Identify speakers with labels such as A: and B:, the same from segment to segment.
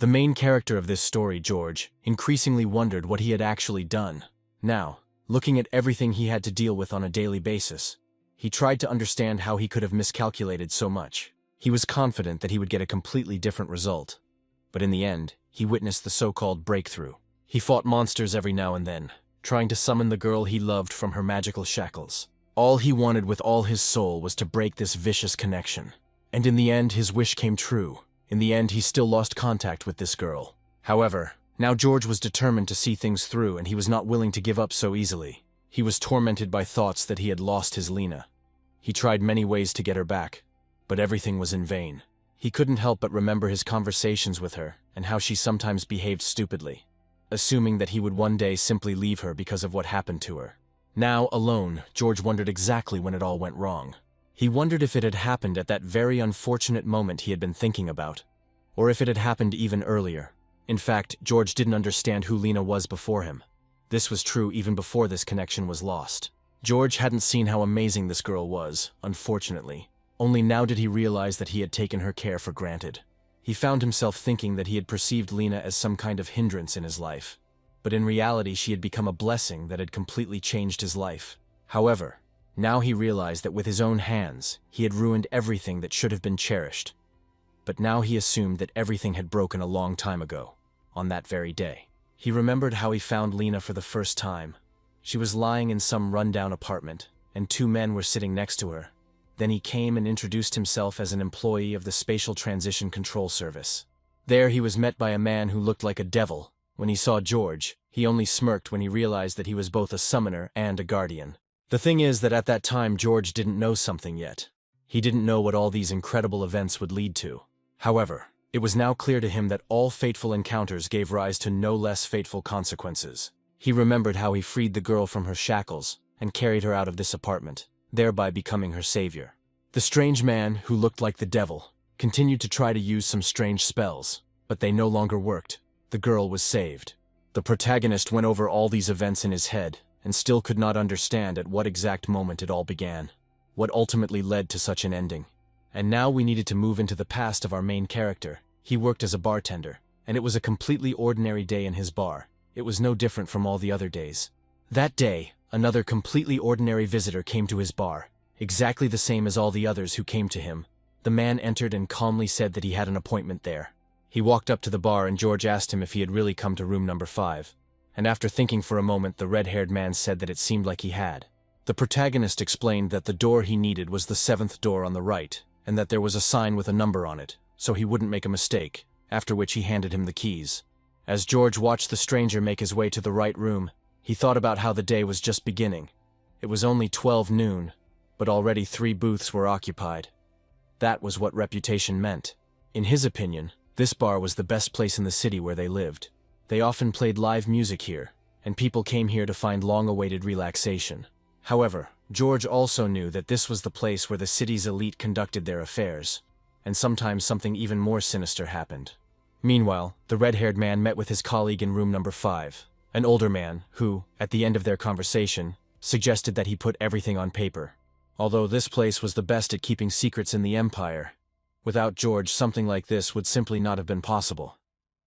A: The main character of this story, George, increasingly wondered what he had actually done. Now, looking at everything he had to deal with on a daily basis, he tried to understand how he could have miscalculated so much. He was confident that he would get a completely different result. But in the end, he witnessed the so-called breakthrough. He fought monsters every now and then, trying to summon the girl he loved from her magical shackles. All he wanted with all his soul was to break this vicious connection. And in the end, his wish came true. In the end, he still lost contact with this girl. However, now George was determined to see things through, and he was not willing to give up so easily. He was tormented by thoughts that he had lost his Lena. He tried many ways to get her back, but everything was in vain. He couldn't help but remember his conversations with her and how she sometimes behaved stupidly, assuming that he would one day simply leave her because of what happened to her. Now, alone, George wondered exactly when it all went wrong. He wondered if it had happened at that very unfortunate moment he had been thinking about, or if it had happened even earlier. In fact, George didn't understand who Lena was before him. This was true even before this connection was lost. George hadn't seen how amazing this girl was, unfortunately. Only now did he realize that he had taken her care for granted. He found himself thinking that he had perceived Lena as some kind of hindrance in his life. But in reality, she had become a blessing that had completely changed his life. However, now he realized that with his own hands, he had ruined everything that should have been cherished. But now he assumed that everything had broken a long time ago, on that very day. He remembered how he found Lena for the first time. She was lying in some rundown apartment, and two men were sitting next to her. Then he came and introduced himself as an employee of the Spatial Transition Control Service. There he was met by a man who looked like a devil. When he saw George, he only smirked when he realized that he was both a summoner and a guardian. The thing is that at that time George didn't know something yet. He didn't know what all these incredible events would lead to. However, it was now clear to him that all fateful encounters gave rise to no less fateful consequences. He remembered how he freed the girl from her shackles and carried her out of this apartment, thereby becoming her savior. The strange man, who looked like the devil, continued to try to use some strange spells, but they no longer worked. The girl was saved. The protagonist went over all these events in his head and still could not understand at what exact moment it all began, what ultimately led to such an ending. And now we needed to move into the past of our main character. He worked as a bartender, and it was a completely ordinary day in his bar. It was no different from all the other days. That day, another completely ordinary visitor came to his bar, exactly the same as all the others who came to him. The man entered and calmly said that he had an appointment there. He walked up to the bar and George asked him if he had really come to room number 5. And after thinking for a moment, the red-haired man said that it seemed like he had. The protagonist explained that the door he needed was the 7th door on the right, and that there was a sign with a number on it, so he wouldn't make a mistake, after which he handed him the keys. As George watched the stranger make his way to the right room, he thought about how the day was just beginning. It was only 12 noon, but already 3 booths were occupied. That was what reputation meant. In his opinion, this bar was the best place in the city where they lived. They often played live music here, and people came here to find long-awaited relaxation. However, George also knew that this was the place where the city's elite conducted their affairs, and sometimes something even more sinister happened. Meanwhile, the red-haired man met with his colleague in room number 5, an older man who, at the end of their conversation, suggested that he put everything on paper. Although this place was the best at keeping secrets in the Empire, without George, something like this would simply not have been possible.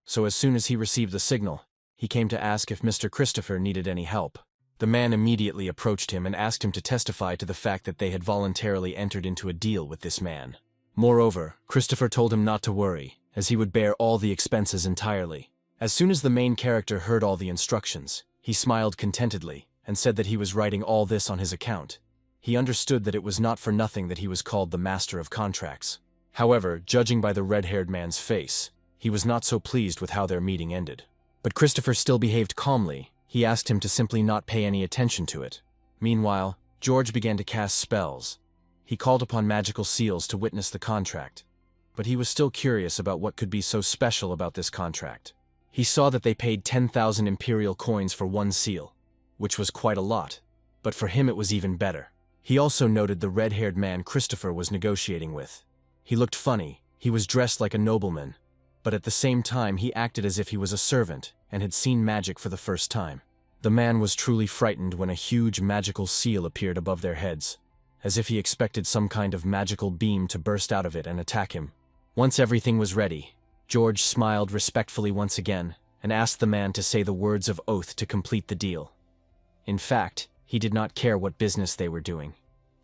A: So as soon as he received the signal, he came to ask if Mr. Christopher needed any help. The man immediately approached him and asked him to testify to the fact that they had voluntarily entered into a deal with this man. Moreover, Christopher told him not to worry, as he would bear all the expenses entirely. As soon as the main character heard all the instructions, he smiled contentedly and said that he was writing all this on his account. He understood that it was not for nothing that he was called the Master of Contracts. However, judging by the red-haired man's face, he was not so pleased with how their meeting ended. But Christopher still behaved calmly. He asked him to simply not pay any attention to it. Meanwhile, George began to cast spells. He called upon magical seals to witness the contract. But he was still curious about what could be so special about this contract. He saw that they paid 10,000 imperial coins for 1 seal, which was quite a lot. But for him it was even better. He also noted the red-haired man Christopher was negotiating with. He looked funny. He was dressed like a nobleman, but at the same time he acted as if he was a servant and had seen magic for the first time. The man was truly frightened when a huge magical seal appeared above their heads, as if he expected some kind of magical beam to burst out of it and attack him. Once everything was ready, George smiled respectfully once again and asked the man to say the words of oath to complete the deal. In fact, he did not care what business they were doing.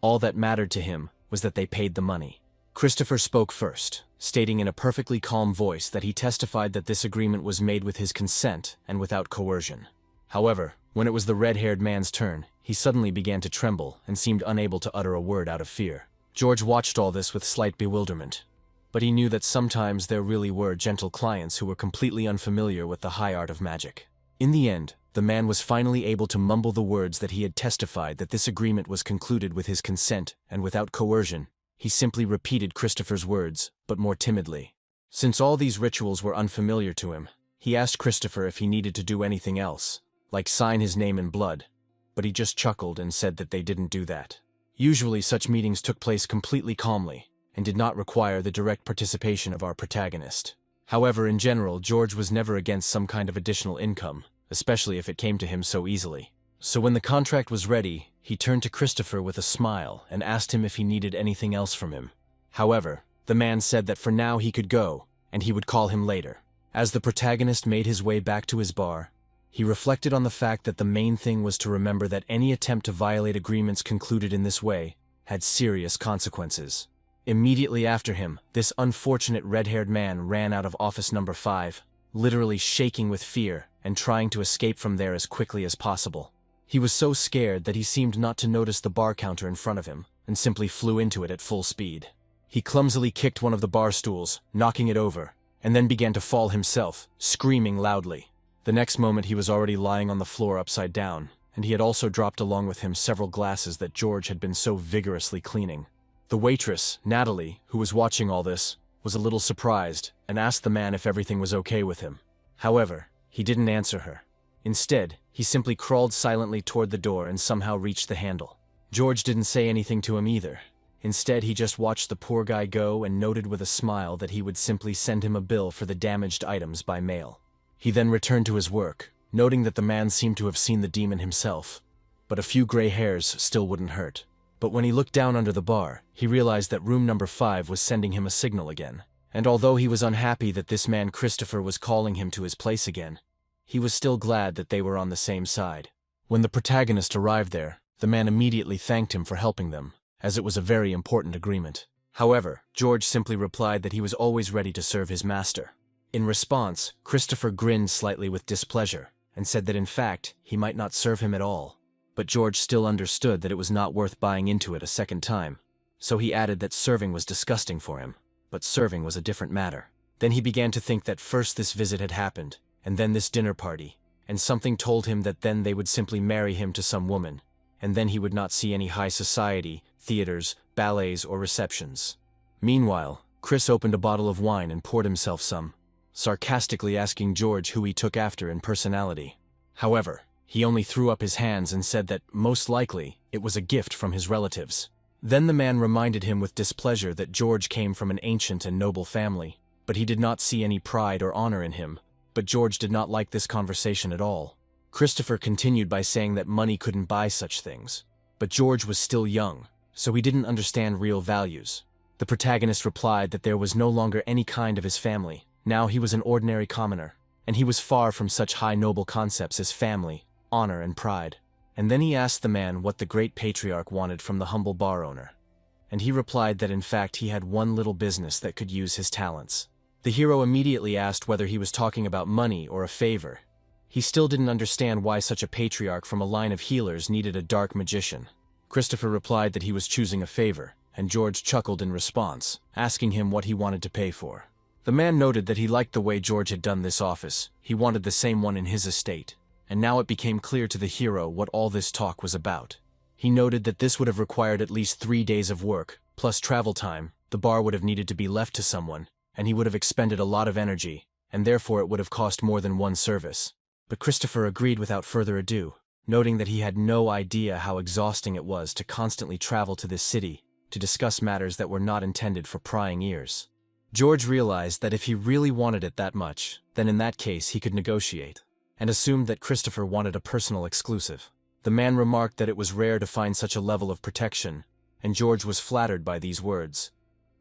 A: All that mattered to him was that they paid the money. Christopher spoke first, stating in a perfectly calm voice that he testified that this agreement was made with his consent and without coercion. However, when it was the red-haired man's turn, he suddenly began to tremble and seemed unable to utter a word out of fear. George watched all this with slight bewilderment, but he knew that sometimes there really were gentle clients who were completely unfamiliar with the high art of magic. In the end, the man was finally able to mumble the words that he had testified that this agreement was concluded with his consent and without coercion. He simply repeated Christopher's words, but more timidly. Since all these rituals were unfamiliar to him, he asked Christopher if he needed to do anything else, like sign his name in blood, but he just chuckled and said that they didn't do that. Usually such meetings took place completely calmly and did not require the direct participation of our protagonist. However, in general, George was never against some kind of additional income, especially if it came to him so easily. So when the contract was ready, he turned to Christopher with a smile and asked him if he needed anything else from him. However, the man said that for now he could go, and he would call him later. As the protagonist made his way back to his bar, he reflected on the fact that the main thing was to remember that any attempt to violate agreements concluded in this way had serious consequences. Immediately after him, this unfortunate red-haired man ran out of office number 5, literally shaking with fear and trying to escape from there as quickly as possible. He was so scared that he seemed not to notice the bar counter in front of him and simply flew into it at full speed. He clumsily kicked one of the bar stools, knocking it over, and then began to fall himself, screaming loudly. The next moment he was already lying on the floor upside down, and he had also dropped along with him several glasses that George had been so vigorously cleaning. The waitress, Natalie, who was watching all this, was a little surprised and asked the man if everything was okay with him. However, he didn't answer her. Instead, he simply crawled silently toward the door and somehow reached the handle. George didn't say anything to him either. Instead, he just watched the poor guy go and noted with a smile that he would simply send him a bill for the damaged items by mail. He then returned to his work, noting that the man seemed to have seen the demon himself, but a few gray hairs still wouldn't hurt. But when he looked down under the bar, he realized that room number 5 was sending him a signal again. And although he was unhappy that this man Christopher was calling him to his place again, he was still glad that they were on the same side. When the protagonist arrived there, the man immediately thanked him for helping them, as it was a very important agreement. However, George simply replied that he was always ready to serve his master. In response, Christopher grinned slightly with displeasure and said that in fact, he might not serve him at all. But George still understood that it was not worth buying into it a second time, so he added that serving was disgusting for him, but serving was a different matter. Then he began to think that first this visit had happened, and then this dinner party, and something told him that then they would simply marry him to some woman, and then he would not see any high society, theaters, ballets, or receptions. Meanwhile, Chris opened a bottle of wine and poured himself some, sarcastically asking George who he took after in personality. However, he only threw up his hands and said that, most likely, it was a gift from his relatives. Then the man reminded him with displeasure that George came from an ancient and noble family, but he did not see any pride or honor in him. But George did not like this conversation at all. Christopher continued by saying that money couldn't buy such things. But George was still young, so he didn't understand real values. The protagonist replied that there was no longer any kind of his family. Now he was an ordinary commoner, and he was far from such high noble concepts as family, honor, and pride. And then he asked the man what the great patriarch wanted from the humble bar owner. And he replied that in fact he had one little business that could use his talents. The hero immediately asked whether he was talking about money or a favor. He still didn't understand why such a patriarch from a line of healers needed a dark magician. Christopher replied that he was choosing a favor, and George chuckled in response, asking him what he wanted to pay for. The man noted that he liked the way George had done this office. He wanted the same one in his estate. And now it became clear to the hero what all this talk was about. He noted that this would have required at least 3 days of work, plus travel time. The bar would have needed to be left to someone, and he would have expended a lot of energy, and therefore it would have cost more than one service. But Christopher agreed without further ado, noting that he had no idea how exhausting it was to constantly travel to this city to discuss matters that were not intended for prying ears. George realized that if he really wanted it that much, then in that case he could negotiate, and assumed that Christopher wanted a personal exclusive. The man remarked that it was rare to find such a level of protection, and George was flattered by these words.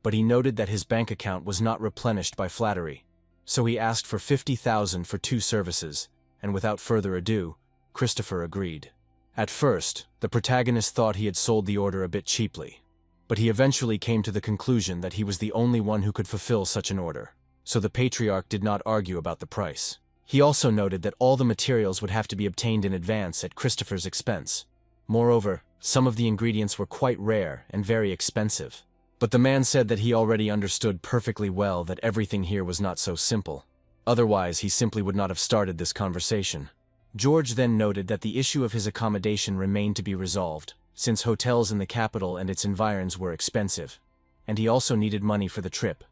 A: But he noted that his bank account was not replenished by flattery, So he asked for 50,000 for 2 services, and without further ado, Christopher agreed. At first, the protagonist thought he had sold the order a bit cheaply, but he eventually came to the conclusion that he was the only one who could fulfill such an order, so the patriarch did not argue about the price. He also noted that all the materials would have to be obtained in advance at Christopher's expense. Moreover, some of the ingredients were quite rare and very expensive. But the man said that he already understood perfectly well that everything here was not so simple. Otherwise, he simply would not have started this conversation. George then noted that the issue of his accommodation remained to be resolved, since hotels in the capital and its environs were expensive, and he also needed money for the trip.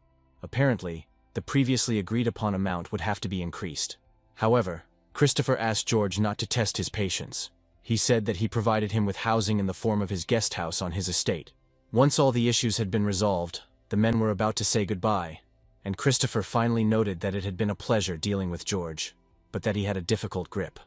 A: Apparently, the previously agreed-upon amount would have to be increased. However, Christopher asked George not to test his patience. He said that he provided him with housing in the form of his guest house on his estate. Once all the issues had been resolved, the men were about to say goodbye, and Christopher finally noted that it had been a pleasure dealing with George, but that he had a difficult grip.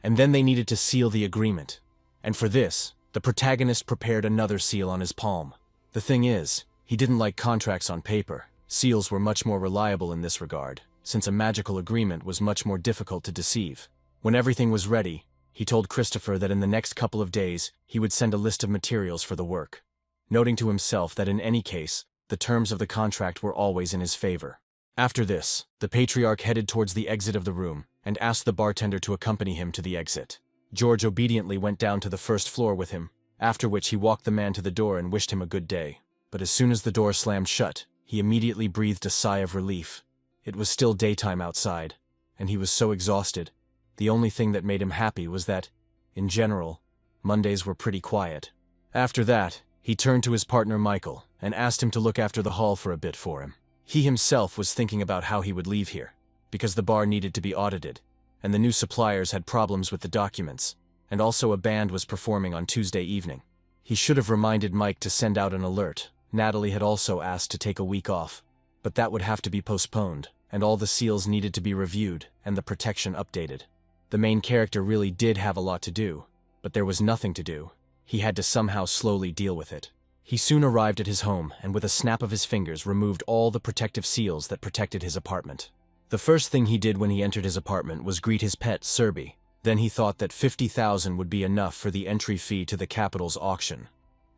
A: And then they needed to seal the agreement. And for this, the protagonist prepared another seal on his palm. The thing is, he didn't like contracts on paper. Seals were much more reliable in this regard, since a magical agreement was much more difficult to deceive. When everything was ready, he told Christopher that in the next couple of days he would send a list of materials for the work, noting to himself that in any case, the terms of the contract were always in his favor. After this, the patriarch headed towards the exit of the room and asked the bartender to accompany him to the exit. George obediently went down to the first floor with him, after which he walked the man to the door and wished him a good day. But as soon as the door slammed shut, he immediately breathed a sigh of relief. It was still daytime outside, and he was so exhausted. The only thing that made him happy was that, in general, Mondays were pretty quiet. After that, he turned to his partner Michael and asked him to look after the hall for a bit for him. He himself was thinking about how he would leave here, because the bar needed to be audited, and the new suppliers had problems with the documents, and also a band was performing on Tuesday evening. He should have reminded Mike to send out an alert. Natalie had also asked to take a week off, but that would have to be postponed, and all the seals needed to be reviewed and the protection updated. The main character really did have a lot to do, but there was nothing to do. He had to somehow slowly deal with it. He soon arrived at his home and with a snap of his fingers removed all the protective seals that protected his apartment. The first thing he did when he entered his apartment was greet his pet, Serby. Then he thought that 50,000 would be enough for the entry fee to the capital's auction.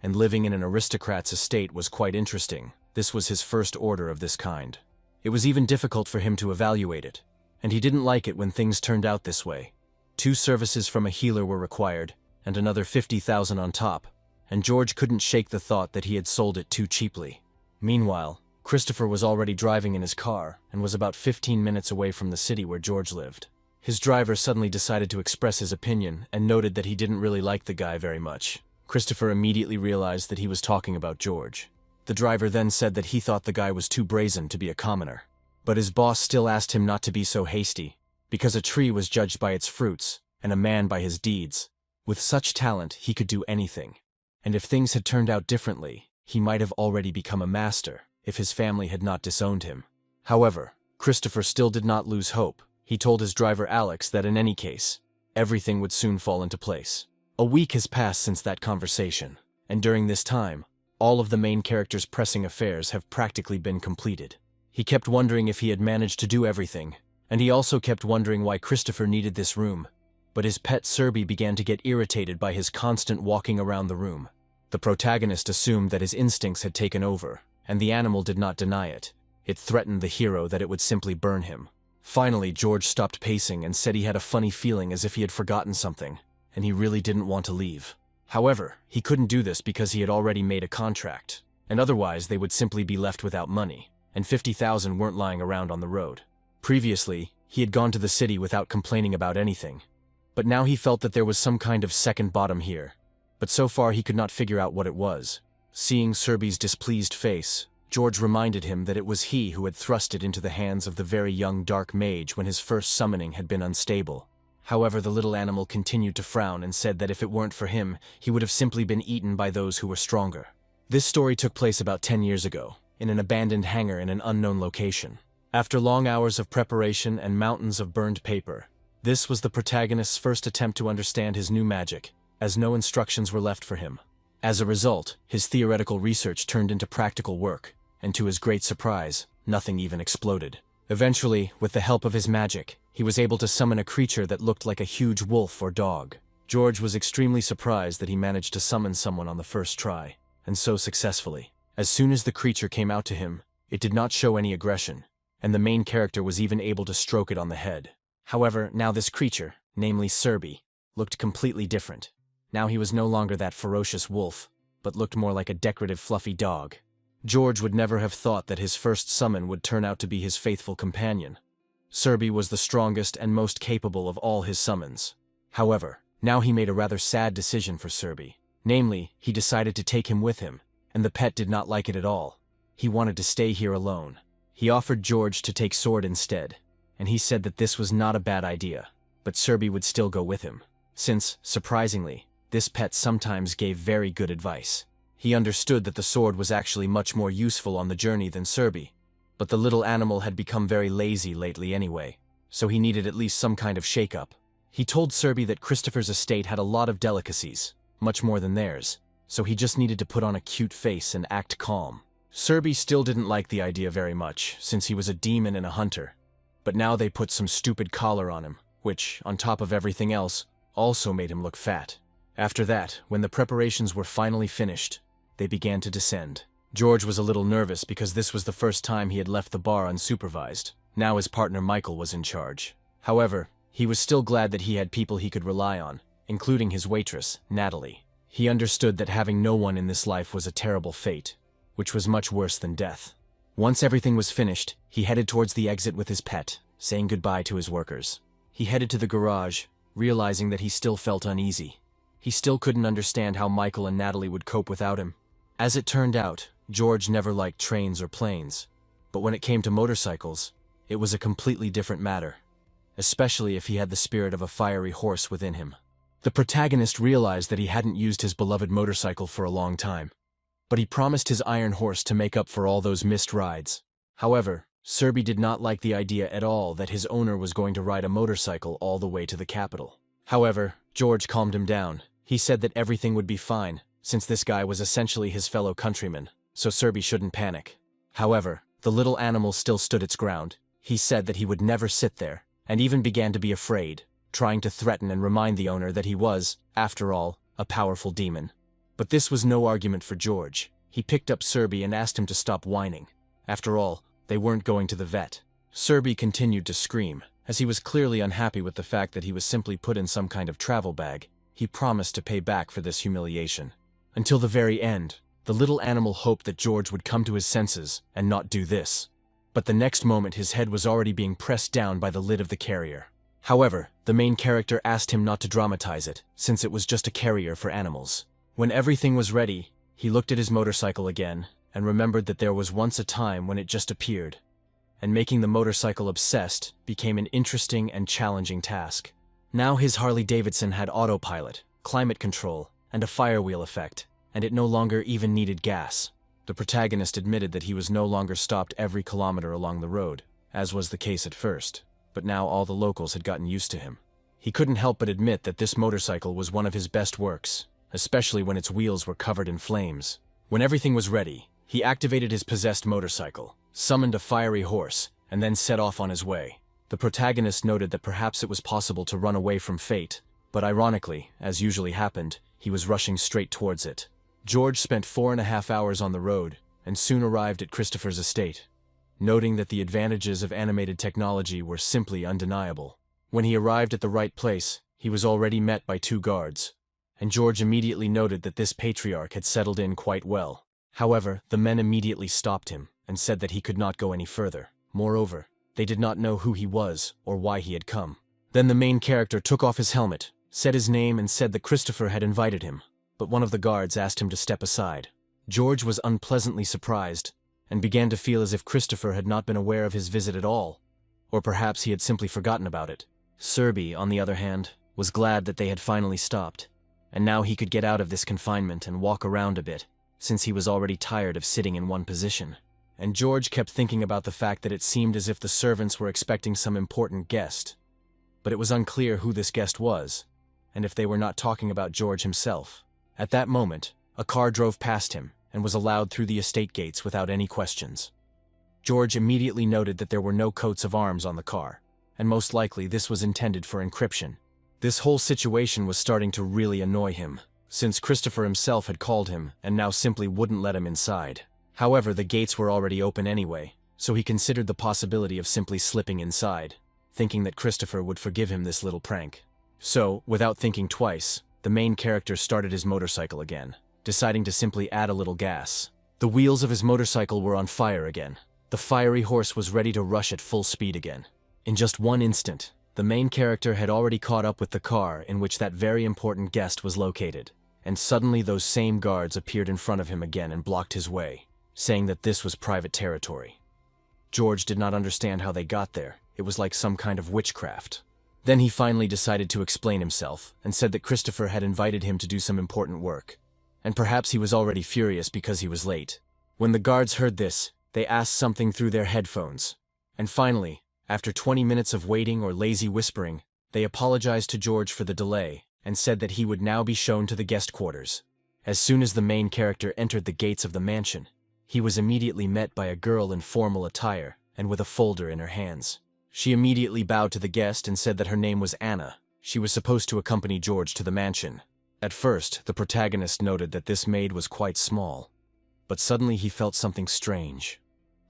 A: And living in an aristocrat's estate was quite interesting. This was his first order of this kind. It was even difficult for him to evaluate it, and he didn't like it when things turned out this way. 2 services from a healer were required, and another 50,000 on top, and George couldn't shake the thought that he had sold it too cheaply. Meanwhile, Christopher was already driving in his car and was about 15 minutes away from the city where George lived. His driver suddenly decided to express his opinion and noted that he didn't really like the guy very much. Christopher immediately realized that he was talking about George. The driver then said that he thought the guy was too brazen to be a commoner. But his boss still asked him not to be so hasty, because a tree was judged by its fruits, and a man by his deeds. With such talent, he could do anything. And if things had turned out differently, he might have already become a master, if his family had not disowned him. However, Christopher still did not lose hope. He told his driver Alex that in any case, everything would soon fall into place. A week has passed since that conversation, and during this time, all of the main character's pressing affairs have practically been completed. He kept wondering if he had managed to do everything, and he also kept wondering why Christopher needed this room. But his pet Serby began to get irritated by his constant walking around the room. The protagonist assumed that his instincts had taken over, and the animal did not deny it. It threatened the hero that it would simply burn him. Finally, George stopped pacing and said he had a funny feeling as if he had forgotten something, and he really didn't want to leave. However, he couldn't do this because he had already made a contract, and otherwise they would simply be left without money, and 50,000 weren't lying around on the road. Previously, he had gone to the city without complaining about anything, but now he felt that there was some kind of second bottom here, but so far he could not figure out what it was. Seeing Serby's displeased face, George reminded him that it was he who had thrust it into the hands of the very young dark mage when his first summoning had been unstable. However, the little animal continued to frown and said that if it weren't for him, he would have simply been eaten by those who were stronger. This story took place about 10 years ago, in an abandoned hangar in an unknown location. After long hours of preparation and mountains of burned paper, this was the protagonist's first attempt to understand his new magic, as no instructions were left for him. As a result, his theoretical research turned into practical work, and to his great surprise, nothing even exploded. Eventually, with the help of his magic, he was able to summon a creature that looked like a huge wolf or dog. George was extremely surprised that he managed to summon someone on the first try, and so successfully. As soon as the creature came out to him, it did not show any aggression, and the main character was even able to stroke it on the head. However, now this creature, namely Serby, looked completely different. Now he was no longer that ferocious wolf, but looked more like a decorative fluffy dog. George would never have thought that his first summon would turn out to be his faithful companion. Serby was the strongest and most capable of all his summons. However, now he made a rather sad decision for Serby. Namely, he decided to take him with him, and the pet did not like it at all. He wanted to stay here alone. He offered George to take Sword instead, and he said that this was not a bad idea, but Serby would still go with him, since, surprisingly, this pet sometimes gave very good advice. He understood that the sword was actually much more useful on the journey than Serby, but the little animal had become very lazy lately anyway, so he needed at least some kind of shake-up. He told Serby that Christopher's estate had a lot of delicacies, much more than theirs, so he just needed to put on a cute face and act calm. Serby still didn't like the idea very much, since he was a demon and a hunter, but now they put some stupid collar on him, which, on top of everything else, also made him look fat. After that, when the preparations were finally finished, they began to descend. George was a little nervous because this was the first time he had left the bar unsupervised. Now his partner Michael was in charge. However, he was still glad that he had people he could rely on, including his waitress, Natalie. He understood that having no one in this life was a terrible fate, which was much worse than death. Once everything was finished, he headed towards the exit with his pet, saying goodbye to his workers. He headed to the garage, realizing that he still felt uneasy. He still couldn't understand how Michael and Natalie would cope without him. As it turned out, George never liked trains or planes, but when it came to motorcycles, it was a completely different matter, especially if he had the spirit of a fiery horse within him. The protagonist realized that he hadn't used his beloved motorcycle for a long time, but he promised his iron horse to make up for all those missed rides. However, Serby did not like the idea at all that his owner was going to ride a motorcycle all the way to the capital. However, George calmed him down. He said that everything would be fine, since this guy was essentially his fellow countryman, so Serby shouldn't panic. However, the little animal still stood its ground. He said that he would never sit there, and even began to be afraid, trying to threaten and remind the owner that he was, after all, a powerful demon. But this was no argument for George. He picked up Serby and asked him to stop whining. After all, they weren't going to the vet. Serby continued to scream, as he was clearly unhappy with the fact that he was simply put in some kind of travel bag. He promised to pay back for this humiliation. Until the very end, the little animal hoped that George would come to his senses and not do this. But the next moment his head was already being pressed down by the lid of the carrier. However, the main character asked him not to dramatize it, since it was just a carrier for animals. When everything was ready, he looked at his motorcycle again, and remembered that there was once a time when it just appeared, and making the motorcycle obsessed became an interesting and challenging task. Now his Harley-Davidson had autopilot, climate control, and a firewheel effect, and it no longer even needed gas. The protagonist admitted that he was no longer stopped every kilometer along the road, as was the case at first, but now all the locals had gotten used to him. He couldn't help but admit that this motorcycle was one of his best works, especially when its wheels were covered in flames. When everything was ready, he activated his possessed motorcycle, summoned a fiery horse, and then set off on his way. The protagonist noted that perhaps it was possible to run away from fate, but ironically, as usually happened, he was rushing straight towards it. George spent 4.5 hours on the road, and soon arrived at Christopher's estate, noting that the advantages of animated technology were simply undeniable. When he arrived at the right place, he was already met by 2 guards, and George immediately noted that this patriarch had settled in quite well. However, the men immediately stopped him, and said that he could not go any further. Moreover, they did not know who he was or why he had come. Then the main character took off his helmet, said his name and said that Christopher had invited him, but one of the guards asked him to step aside. George was unpleasantly surprised, and began to feel as if Christopher had not been aware of his visit at all, or perhaps he had simply forgotten about it. Serby, on the other hand, was glad that they had finally stopped, and now he could get out of this confinement and walk around a bit, since he was already tired of sitting in one position. And George kept thinking about the fact that it seemed as if the servants were expecting some important guest, but it was unclear who this guest was, and if they were not talking about George himself. At that moment, a car drove past him and was allowed through the estate gates without any questions. George immediately noted that there were no coats of arms on the car, and most likely this was intended for encryption. This whole situation was starting to really annoy him, since Christopher himself had called him and now simply wouldn't let him inside. However, the gates were already open anyway, so he considered the possibility of simply slipping inside, thinking that Christopher would forgive him this little prank. So, without thinking twice, the main character started his motorcycle again, deciding to simply add a little gas. The wheels of his motorcycle were on fire again. The fiery horse was ready to rush at full speed again. In just one instant, the main character had already caught up with the car in which that very important guest was located, and suddenly those same guards appeared in front of him again and blocked his way, saying that this was private territory. George did not understand how they got there. It was like some kind of witchcraft. Then he finally decided to explain himself and said that Christopher had invited him to do some important work, and perhaps he was already furious because he was late. When the guards heard this, they asked something through their headphones. And finally, after 20 minutes of waiting or lazy whispering, they apologized to George for the delay and said that he would now be shown to the guest quarters. As soon as the main character entered the gates of the mansion, he was immediately met by a girl in formal attire and with a folder in her hands. She immediately bowed to the guest and said that her name was Anna. She was supposed to accompany George to the mansion. At first, the protagonist noted that this maid was quite small, but suddenly he felt something strange,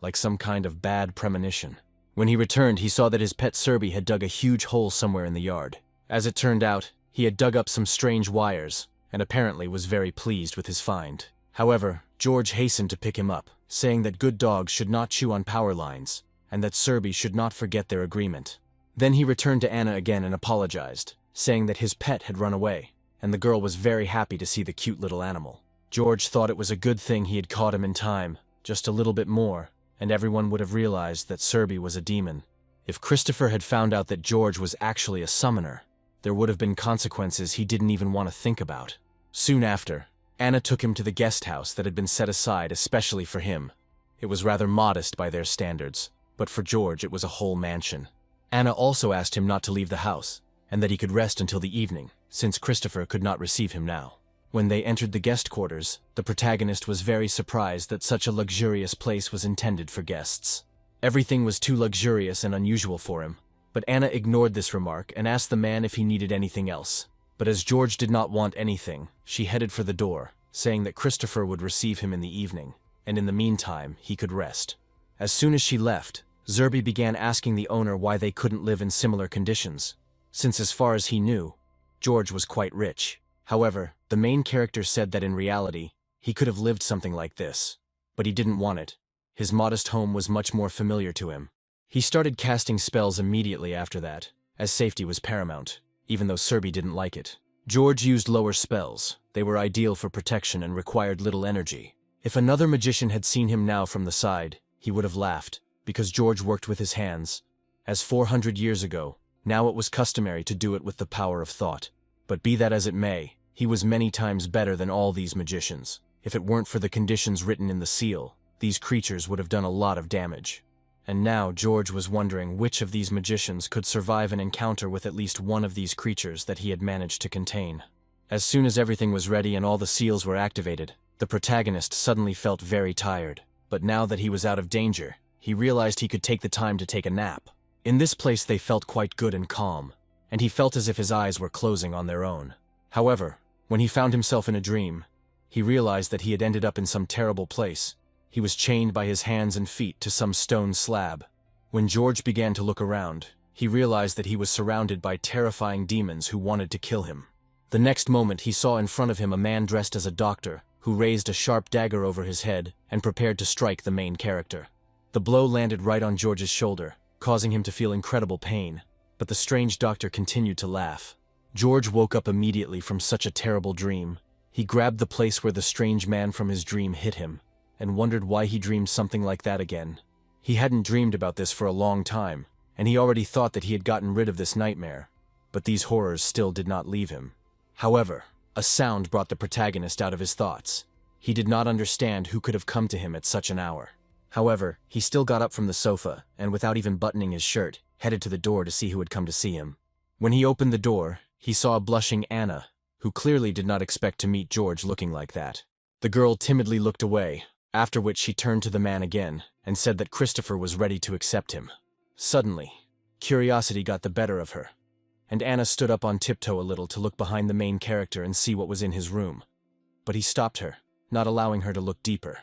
A: like some kind of bad premonition. When he returned, he saw that his pet Serby had dug a huge hole somewhere in the yard. As it turned out, he had dug up some strange wires, and apparently was very pleased with his find. However, George hastened to pick him up, saying that good dogs should not chew on power lines, and that Serby should not forget their agreement. Then he returned to Anna again and apologized, saying that his pet had run away, and the girl was very happy to see the cute little animal. George thought it was a good thing he had caught him in time, just a little bit more, and everyone would have realized that Serby was a demon. If Christopher had found out that George was actually a summoner, there would have been consequences he didn't even want to think about. Soon after, Anna took him to the guest house that had been set aside especially for him. It was rather modest by their standards, but for George it was a whole mansion. Anna also asked him not to leave the house, and that he could rest until the evening, since Christopher could not receive him now. When they entered the guest quarters, the protagonist was very surprised that such a luxurious place was intended for guests. Everything was too luxurious and unusual for him, but Anna ignored this remark and asked the man if he needed anything else. But as George did not want anything, she headed for the door, saying that Christopher would receive him in the evening, and in the meantime, he could rest. As soon as she left, Serby began asking the owner why they couldn't live in similar conditions, since as far as he knew, George was quite rich. However, the main character said that in reality, he could have lived something like this, but he didn't want it. His modest home was much more familiar to him. He started casting spells immediately after that, as safety was paramount, even though Serby didn't like it. George used lower spells. They were ideal for protection and required little energy. If another magician had seen him now from the side, he would have laughed, because George worked with his hands. As 400 years ago, now it was customary to do it with the power of thought. But be that as it may, he was many times better than all these magicians. If it weren't for the conditions written in the seal, these creatures would have done a lot of damage. And now George was wondering which of these magicians could survive an encounter with at least one of these creatures that he had managed to contain. As soon as everything was ready and all the seals were activated, the protagonist suddenly felt very tired. But now that he was out of danger, he realized he could take the time to take a nap. In this place they felt quite good and calm, and he felt as if his eyes were closing on their own. However, when he found himself in a dream, he realized that he had ended up in some terrible place. He was chained by his hands and feet to some stone slab. When George began to look around, he realized that he was surrounded by terrifying demons who wanted to kill him. The next moment he saw in front of him a man dressed as a doctor, who raised a sharp dagger over his head and prepared to strike the main character. The blow landed right on George's shoulder, causing him to feel incredible pain, but the strange doctor continued to laugh. George woke up immediately from such a terrible dream. He grabbed the place where the strange man from his dream hit him, and wondered why he dreamed something like that again. He hadn't dreamed about this for a long time, and he already thought that he had gotten rid of this nightmare, but these horrors still did not leave him. However, a sound brought the protagonist out of his thoughts. He did not understand who could have come to him at such an hour. However, he still got up from the sofa, and without even buttoning his shirt, headed to the door to see who had come to see him. When he opened the door, he saw a blushing Anna, who clearly did not expect to meet George looking like that. The girl timidly looked away, after which she turned to the man again and said that Christopher was ready to accept him. Suddenly, curiosity got the better of her, and Anna stood up on tiptoe a little to look behind the main character and see what was in his room. But he stopped her, not allowing her to look deeper.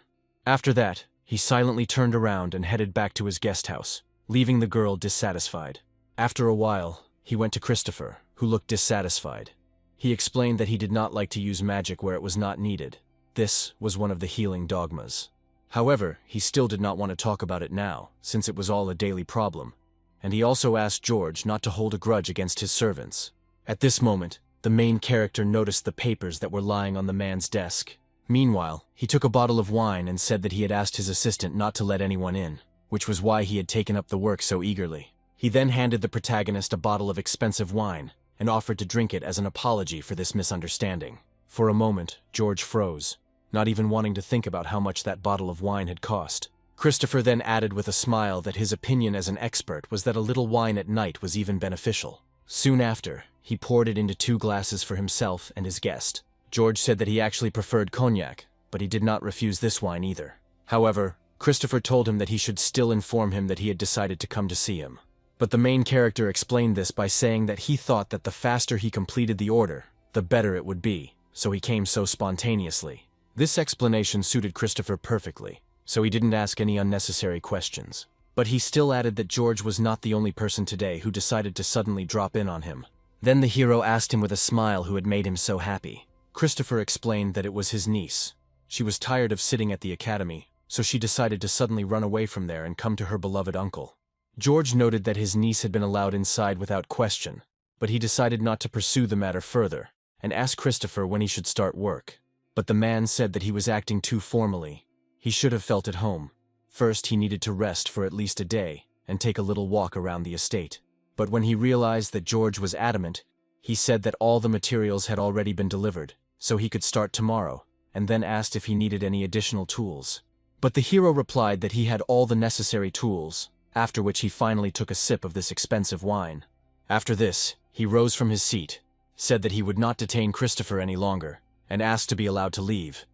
A: After that, he silently turned around and headed back to his guest house, leaving the girl dissatisfied. After a while, he went to Christopher, who looked dissatisfied. He explained that he did not like to use magic where it was not needed. This was one of the healing dogmas. However, he still did not want to talk about it now, since it was all a daily problem, and he also asked George not to hold a grudge against his servants. At this moment, the main character noticed the papers that were lying on the man's desk. Meanwhile, he took a bottle of wine and said that he had asked his assistant not to let anyone in, which was why he had taken up the work so eagerly. He then handed the protagonist a bottle of expensive wine and offered to drink it as an apology for this misunderstanding. For a moment, George froze, not even wanting to think about how much that bottle of wine had cost. Christopher then added with a smile that his opinion as an expert was that a little wine at night was even beneficial. Soon after, he poured it into 2 glasses for himself and his guest. George said that he actually preferred cognac, but he did not refuse this wine either. However, Christopher told him that he should still inform him that he had decided to come to see him. But the main character explained this by saying that he thought that the faster he completed the order, the better it would be, so he came so spontaneously. This explanation suited Christopher perfectly, so he didn't ask any unnecessary questions. But he still added that George was not the only person today who decided to suddenly drop in on him. Then the hero asked him with a smile who had made him so happy. Christopher explained that it was his niece. She was tired of sitting at the academy, so she decided to suddenly run away from there and come to her beloved uncle. George noted that his niece had been allowed inside without question, but he decided not to pursue the matter further, and asked Christopher when he should start work. But the man said that he was acting too formally. He should have felt at home. First, he needed to rest for at least a day and take a little walk around the estate. But when he realized that George was adamant, he said that all the materials had already been delivered, so he could start tomorrow, and then asked if he needed any additional tools. But the hero replied that he had all the necessary tools, after which he finally took a sip of this expensive wine. After this, he rose from his seat, said that he would not detain Christopher any longer, and asked to be allowed to leave.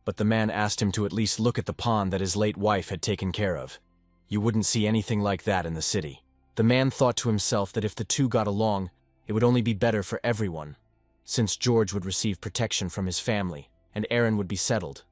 A: But the man asked him to at least look at the pond that his late wife had taken care of. You wouldn't see anything like that in the city. The man thought to himself that if the two got along, it would only be better for everyone, since George would receive protection from his family, and Aaron would be settled.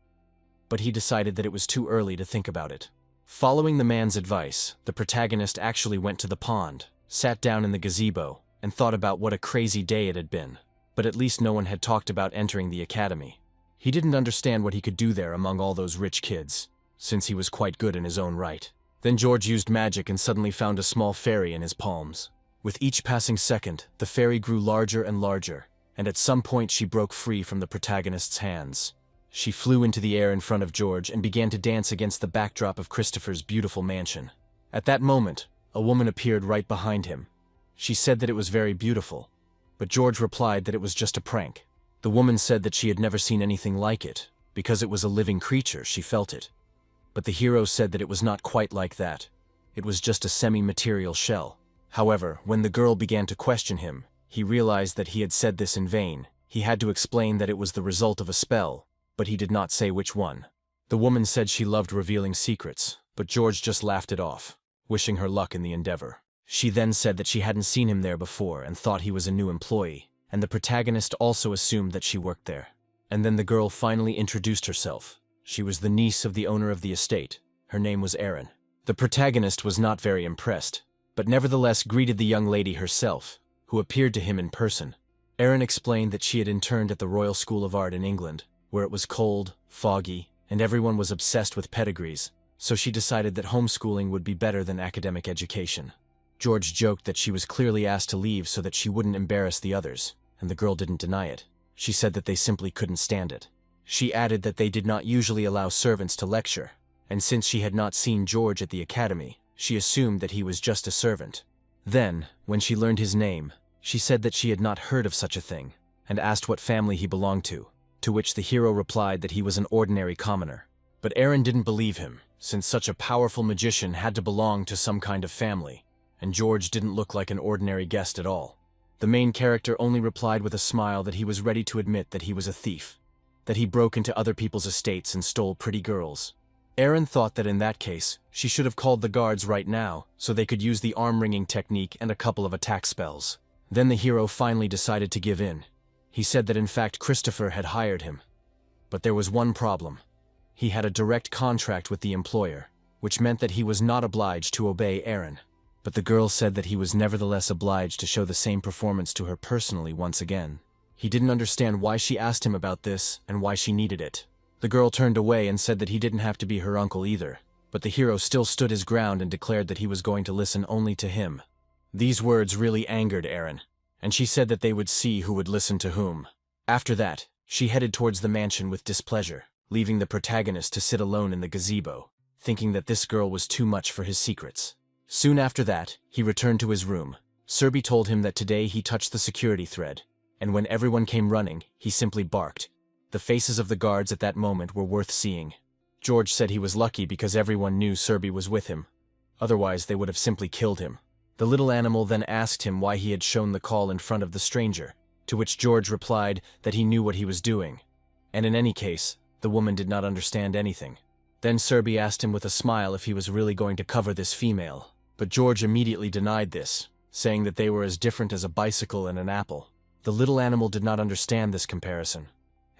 A: But he decided that it was too early to think about it. Following the man's advice, the protagonist actually went to the pond, sat down in the gazebo, and thought about what a crazy day it had been. But at least no one had talked about entering the academy. He didn't understand what he could do there among all those rich kids, since he was quite good in his own right. Then George used magic and suddenly found a small fairy in his palms. With each passing second, the fairy grew larger and larger, and at some point she broke free from the protagonist's hands. She flew into the air in front of George and began to dance against the backdrop of Christopher's beautiful mansion. At that moment, a woman appeared right behind him. She said that it was very beautiful, but George replied that it was just a prank. The woman said that she had never seen anything like it. Because it was a living creature, she felt it. But the hero said that it was not quite like that. It was just a semi-material shell. However, when the girl began to question him, he realized that he had said this in vain. He had to explain that it was the result of a spell, but he did not say which one. The woman said she loved revealing secrets, but George just laughed it off, wishing her luck in the endeavor. She then said that she hadn't seen him there before and thought he was a new employee, and the protagonist also assumed that she worked there. And then the girl finally introduced herself. She was the niece of the owner of the estate. Her name was Erin. The protagonist was not very impressed, but nevertheless greeted the young lady herself, who appeared to him in person. Erin explained that she had interned at the Royal School of Art in England, where it was cold, foggy, and everyone was obsessed with pedigrees, so she decided that homeschooling would be better than academic education. George joked that she was clearly asked to leave so that she wouldn't embarrass the others, and the girl didn't deny it. She said that they simply couldn't stand it. She added that they did not usually allow servants to lecture, and since she had not seen George at the academy, she assumed that he was just a servant. Then, when she learned his name, she said that she had not heard of such a thing, and asked what family he belonged to which the hero replied that he was an ordinary commoner. But Aaron didn't believe him, since such a powerful magician had to belong to some kind of family, and George didn't look like an ordinary guest at all. The main character only replied with a smile that he was ready to admit that he was a thief, that he broke into other people's estates and stole pretty girls, Aaron thought that in that case, she should have called the guards right now so they could use the arm-ringing technique and a couple of attack spells. Then the hero finally decided to give in. He said that in fact Christopher had hired him. But there was one problem. He had a direct contract with the employer, which meant that he was not obliged to obey Aaron. But the girl said that he was nevertheless obliged to show the same performance to her personally once again. He didn't understand why she asked him about this and why she needed it. The girl turned away and said that he didn't have to be her uncle either, but the hero still stood his ground and declared that he was going to listen only to him. These words really angered Aaron, and she said that they would see who would listen to whom. After that, she headed towards the mansion with displeasure, leaving the protagonist to sit alone in the gazebo, thinking that this girl was too much for his secrets. Soon after that, he returned to his room. Serby told him that today he touched the security thread, and when everyone came running, he simply barked. The faces of the guards at that moment were worth seeing. George said he was lucky because everyone knew Serby was with him. Otherwise, they would have simply killed him. The little animal then asked him why he had shown the call in front of the stranger, to which George replied that he knew what he was doing. And in any case, the woman did not understand anything. Then Serby asked him with a smile if he was really going to cover this female, but George immediately denied this, saying that they were as different as a bicycle and an apple. The little animal did not understand this comparison.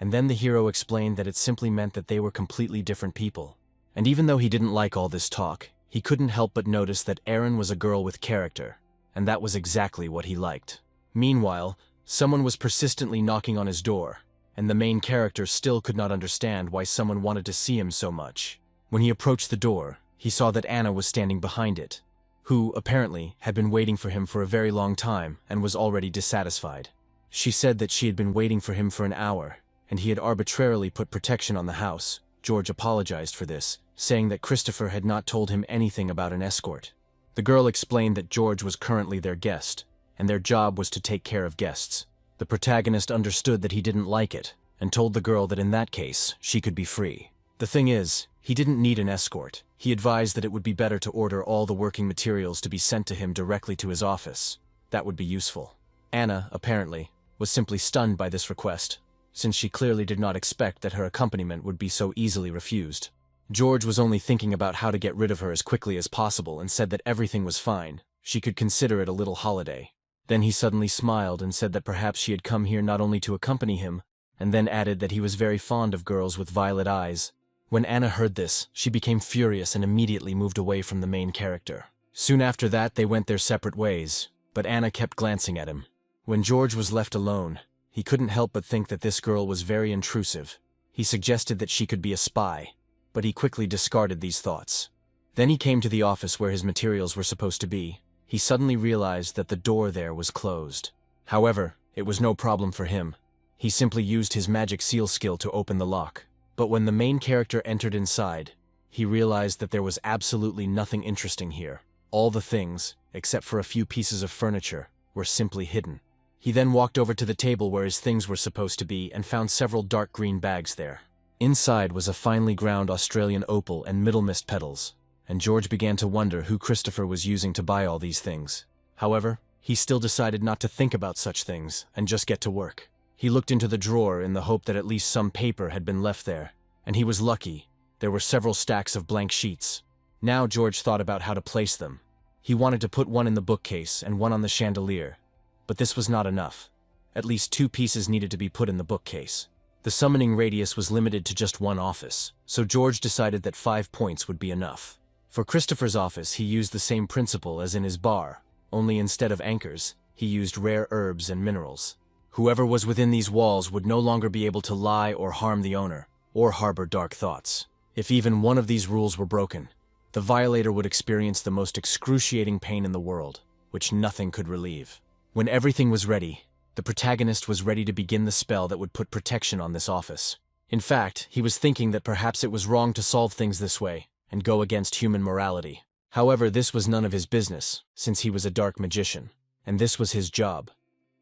A: And then the hero explained that it simply meant that they were completely different people. And even though he didn't like all this talk, he couldn't help but notice that Aaron was a girl with character, and that was exactly what he liked. Meanwhile, someone was persistently knocking on his door, and the main character still could not understand why someone wanted to see him so much. When he approached the door, he saw that Anna was standing behind it, who, apparently, had been waiting for him for a very long time and was already dissatisfied. She said that she had been waiting for him for an hour, and he had arbitrarily put protection on the house. George apologized for this, saying that Christopher had not told him anything about an escort. The girl explained that George was currently their guest, and their job was to take care of guests. The protagonist understood that he didn't like it, and told the girl that in that case, she could be free. The thing is, he didn't need an escort. He advised that it would be better to order all the working materials to be sent to him directly to his office. That would be useful. Anna, apparently, was simply stunned by this request, since she clearly did not expect that her accompaniment would be so easily refused. George was only thinking about how to get rid of her as quickly as possible and said that everything was fine. She could consider it a little holiday. Then he suddenly smiled and said that perhaps she had come here not only to accompany him, and then added that he was very fond of girls with violet eyes. When Anna heard this, she became furious and immediately moved away from the main character. Soon after that, they went their separate ways, but Anna kept glancing at him. When George was left alone, he couldn't help but think that this girl was very intrusive. He suggested that she could be a spy, but he quickly discarded these thoughts. Then he came to the office where his materials were supposed to be. He suddenly realized that the door there was closed. However, it was no problem for him. He simply used his magic seal skill to open the lock. But when the main character entered inside, he realized that there was absolutely nothing interesting here. All the things, except for a few pieces of furniture, were simply hidden. He then walked over to the table where his things were supposed to be and found several dark green bags there. Inside was a finely ground Australian opal and middle mist petals, and George began to wonder who Christopher was using to buy all these things. However, he still decided not to think about such things and just get to work. He looked into the drawer in the hope that at least some paper had been left there, and he was lucky. There were several stacks of blank sheets. Now George thought about how to place them. He wanted to put one in the bookcase and one on the chandelier, but this was not enough. At least 2 pieces needed to be put in the bookcase. The summoning radius was limited to just 1 office, so George decided that 5 points would be enough. For Christopher's office, he used the same principle as in his bar, only instead of anchors, he used rare herbs and minerals. Whoever was within these walls would no longer be able to lie or harm the owner, or harbor dark thoughts. If even one of these rules were broken, the violator would experience the most excruciating pain in the world, which nothing could relieve. When everything was ready, the protagonist was ready to begin the spell that would put protection on this office. In fact, he was thinking that perhaps it was wrong to solve things this way and go against human morality. However, this was none of his business, since he was a dark magician, and this was his job.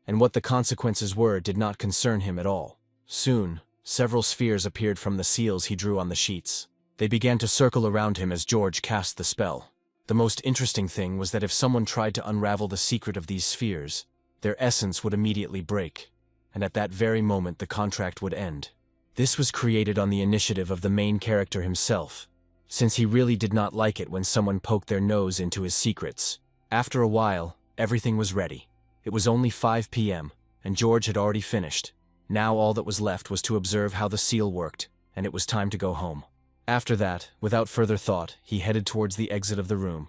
A: And what the consequences were did not concern him at all. Soon, several spheres appeared from the seals he drew on the sheets. They began to circle around him as George cast the spell. The most interesting thing was that if someone tried to unravel the secret of these spheres, their essence would immediately break, and at that very moment the contract would end. This was created on the initiative of the main character himself, since he really did not like it when someone poked their nose into his secrets. After a while, everything was ready. It was only 5 p.m., and George had already finished. Now all that was left was to observe how the seal worked, and it was time to go home. After that, without further thought, he headed towards the exit of the room.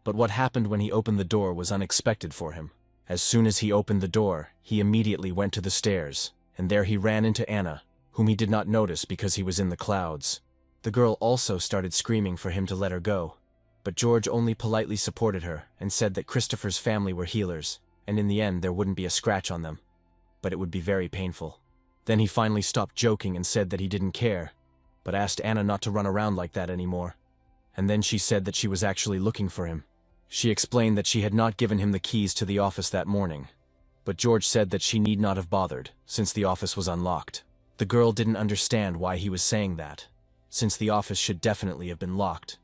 A: But what happened when he opened the door was unexpected for him. As soon as he opened the door, he immediately went to the stairs, and there he ran into Anna, whom he did not notice because he was in the clouds. The girl also started screaming for him to let her go, but George only politely supported her and said that Christopher's family were healers, and in the end there wouldn't be a scratch on them, but it would be very painful. Then he finally stopped joking and said that he didn't care, but asked Anna not to run around like that anymore. And then she said that she was actually looking for him. She explained that she had not given him the keys to the office that morning, but George said that she need not have bothered, since the office was unlocked. The girl didn't understand why he was saying that, since the office should definitely have been locked.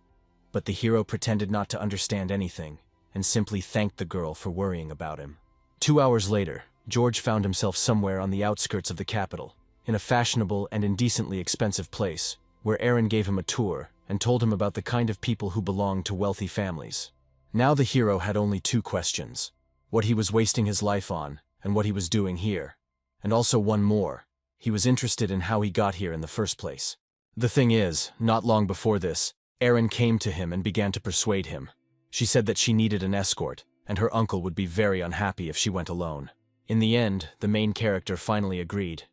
A: But the hero pretended not to understand anything, and simply thanked the girl for worrying about him. 2 hours later, George found himself somewhere on the outskirts of the capital, in a fashionable and indecently expensive place, where Aaron gave him a tour and told him about the kind of people who belonged to wealthy families. Now the hero had only 2 questions: what he was wasting his life on, and what he was doing here. And also one more: he was interested in how he got here in the first place. The thing is, not long before this, Aaron came to him and began to persuade him. She said that she needed an escort, and her uncle would be very unhappy if she went alone. In the end, the main character finally agreed,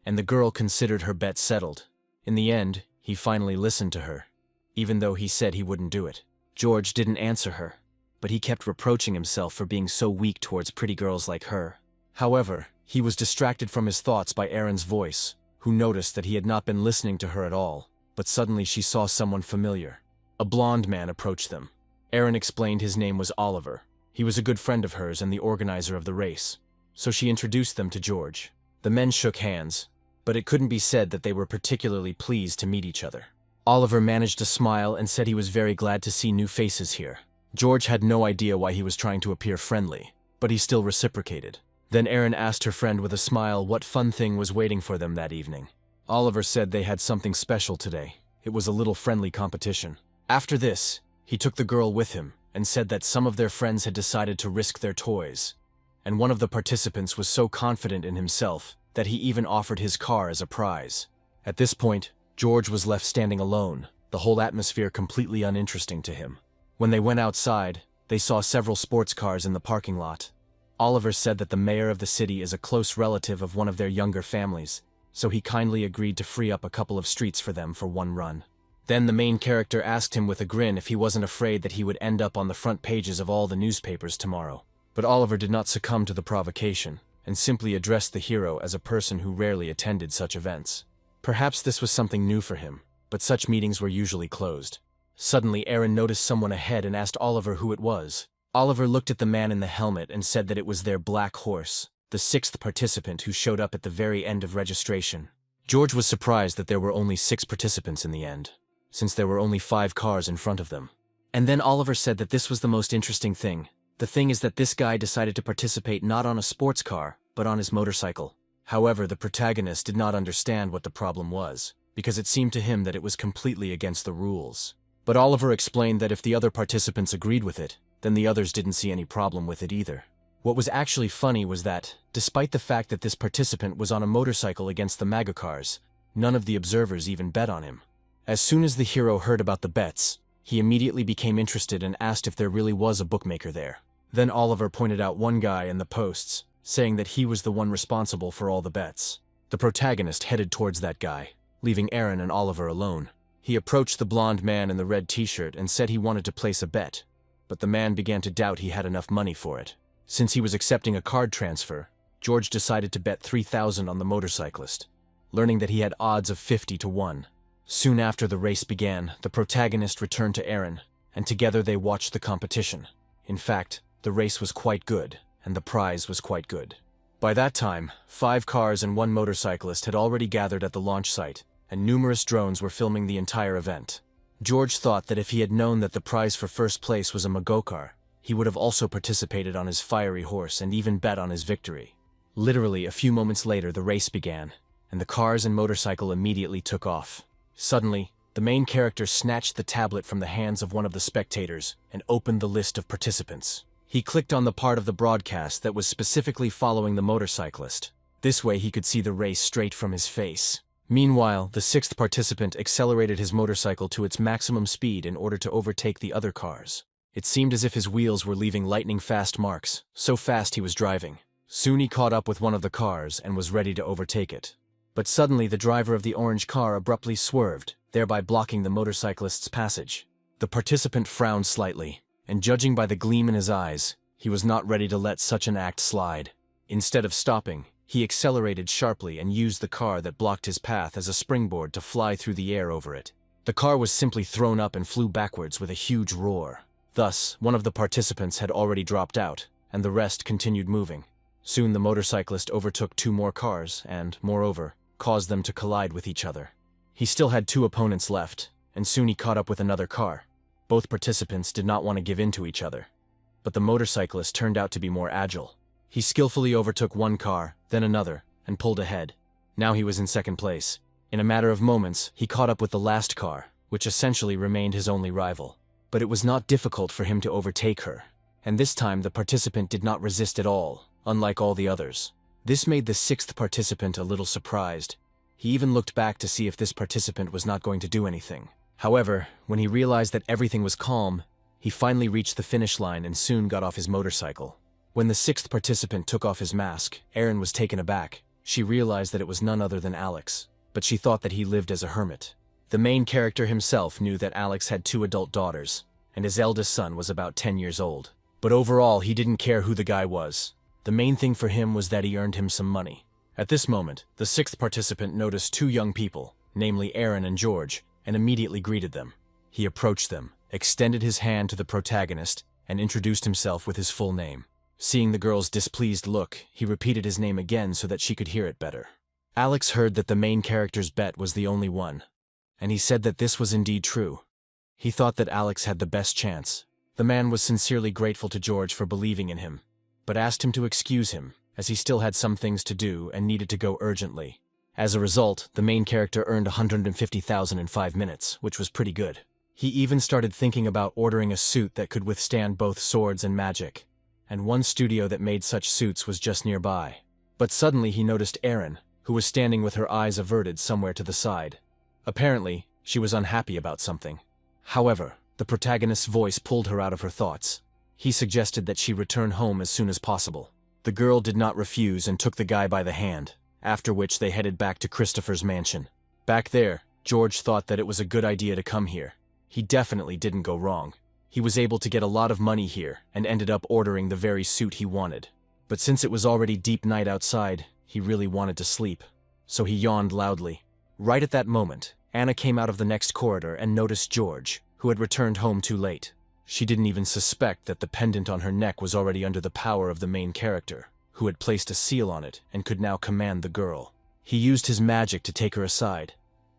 A: and the girl considered her bet settled. In the end, he finally listened to her, even though he said he wouldn't do it. George didn't answer her, but he kept reproaching himself for being so weak towards pretty girls like her. However, he was distracted from his thoughts by Aaron's voice, who noticed that he had not been listening to her at all, but suddenly she saw someone familiar. A blonde man approached them. Aaron explained his name was Oliver. He was a good friend of hers and the organizer of the race, so she introduced them to George. The men shook hands, but it couldn't be said that they were particularly pleased to meet each other. Oliver managed to smile and said he was very glad to see new faces here. George had no idea why he was trying to appear friendly, but he still reciprocated. Then Aaron asked her friend with a smile what fun thing was waiting for them that evening. Oliver said they had something special today. It was a little friendly competition. After this, he took the girl with him and said that some of their friends had decided to risk their toys, and one of the participants was so confident in himself that he even offered his car as a prize. At this point, George was left standing alone, the whole atmosphere completely uninteresting to him. When they went outside, they saw several sports cars in the parking lot. Oliver said that the mayor of the city is a close relative of one of their younger families, so he kindly agreed to free up a couple of streets for them for one run. Then the main character asked him with a grin if he wasn't afraid that he would end up on the front pages of all the newspapers tomorrow. But Oliver did not succumb to the provocation, and simply addressed the hero as a person who rarely attended such events. Perhaps this was something new for him, but such meetings were usually closed. Suddenly Aaron noticed someone ahead and asked Oliver who it was. Oliver looked at the man in the helmet and said that it was their black horse, the 6th participant who showed up at the very end of registration. George was surprised that there were only 6 participants in the end, since there were only 5 cars in front of them. And then Oliver said that this was the most interesting thing. The thing is that this guy decided to participate not on a sports car, but on his motorcycle. However, the protagonist did not understand what the problem was, because it seemed to him that it was completely against the rules. But Oliver explained that if the other participants agreed with it, then the others didn't see any problem with it either. What was actually funny was that, despite the fact that this participant was on a motorcycle against the mangacars, none of the observers even bet on him. As soon as the hero heard about the bets, he immediately became interested and asked if there really was a bookmaker there. Then Oliver pointed out one guy in the posts, saying that he was the one responsible for all the bets. The protagonist headed towards that guy, leaving Aaron and Oliver alone. He approached the blonde man in the red t-shirt and said he wanted to place a bet, but the man began to doubt he had enough money for it. Since he was accepting a card transfer, George decided to bet 3,000 on the motorcyclist, learning that he had odds of 50 to 1. Soon after the race began, the protagonist returned to Aaron, and together they watched the competition. In fact, the race was quite good, and the prize was quite good. By that time, 5 cars and 1 motorcyclist had already gathered at the launch site, and numerous drones were filming the entire event. George thought that if he had known that the prize for first place was a mangacap, he would have also participated on his fiery horse and even bet on his victory. Literally, a few moments later the race began, and the cars and motorcycle immediately took off. Suddenly, The main character snatched the tablet from the hands of one of the spectators and opened the list of participants. He clicked on the part of the broadcast that was specifically following the motorcyclist. This way he could see the race straight from his face. Meanwhile, the sixth participant accelerated his motorcycle to its maximum speed in order to overtake the other cars. It seemed as if his wheels were leaving lightning-fast marks, so fast he was driving. Soon he caught up with one of the cars and was ready to overtake it. But suddenly the driver of the orange car abruptly swerved, thereby blocking the motorcyclist's passage. The participant frowned slightly, and judging by the gleam in his eyes, he was not ready to let such an act slide. Instead of stopping, he accelerated sharply and used the car that blocked his path as a springboard to fly through the air over it. The car was simply thrown up and flew backwards with a huge roar. Thus, one of the participants had already dropped out, and the rest continued moving. Soon the motorcyclist overtook two more cars and, moreover, caused them to collide with each other. He still had two opponents left, and soon he caught up with another car. Both participants did not want to give in to each other. But the motorcyclist turned out to be more agile. He skillfully overtook one car, then another, and pulled ahead. Now he was in second place. In a matter of moments, he caught up with the last car, which essentially remained his only rival. But it was not difficult for him to overtake her. And this time the participant did not resist at all, unlike all the others. This made the sixth participant a little surprised. He even looked back to see if this participant was not going to do anything. However, when he realized that everything was calm, he finally reached the finish line and soon got off his motorcycle. When the sixth participant took off his mask, Erin was taken aback. She realized that it was none other than Alex, but she thought that he lived as a hermit. The main character himself knew that Alex had two adult daughters, and his eldest son was about 10 years old. But overall, he didn't care who the guy was. The main thing for him was that he earned him some money. At this moment, the sixth participant noticed two young people, namely Erin and George, and immediately greeted them. He approached them, extended his hand to the protagonist, and introduced himself with his full name. Seeing the girl's displeased look, he repeated his name again so that she could hear it better. Alex heard that the main character's bet was the only one, and he said that this was indeed true. He thought that Alex had the best chance. The man was sincerely grateful to George for believing in him, but asked him to excuse him, as he still had some things to do and needed to go urgently. As a result, the main character earned $150,000 in 5 minutes, which was pretty good. He even started thinking about ordering a suit that could withstand both swords and magic, and one studio that made such suits was just nearby. But suddenly he noticed Erin, who was standing with her eyes averted somewhere to the side. Apparently, she was unhappy about something. However, the protagonist's voice pulled her out of her thoughts. He suggested that she return home as soon as possible. The girl did not refuse and took the guy by the hand, after which they headed back to Christopher's mansion. Back there, George thought that it was a good idea to come here. He definitely didn't go wrong. He was able to get a lot of money here and ended up ordering the very suit he wanted. But since it was already deep night outside, he really wanted to sleep. So he yawned loudly. Right at that moment, Anna came out of the next corridor and noticed George, who had returned home too late. She didn't even suspect that the pendant on her neck was already under the power of the main character, who had placed a seal on it and could now command the girl. He used his magic to take her aside.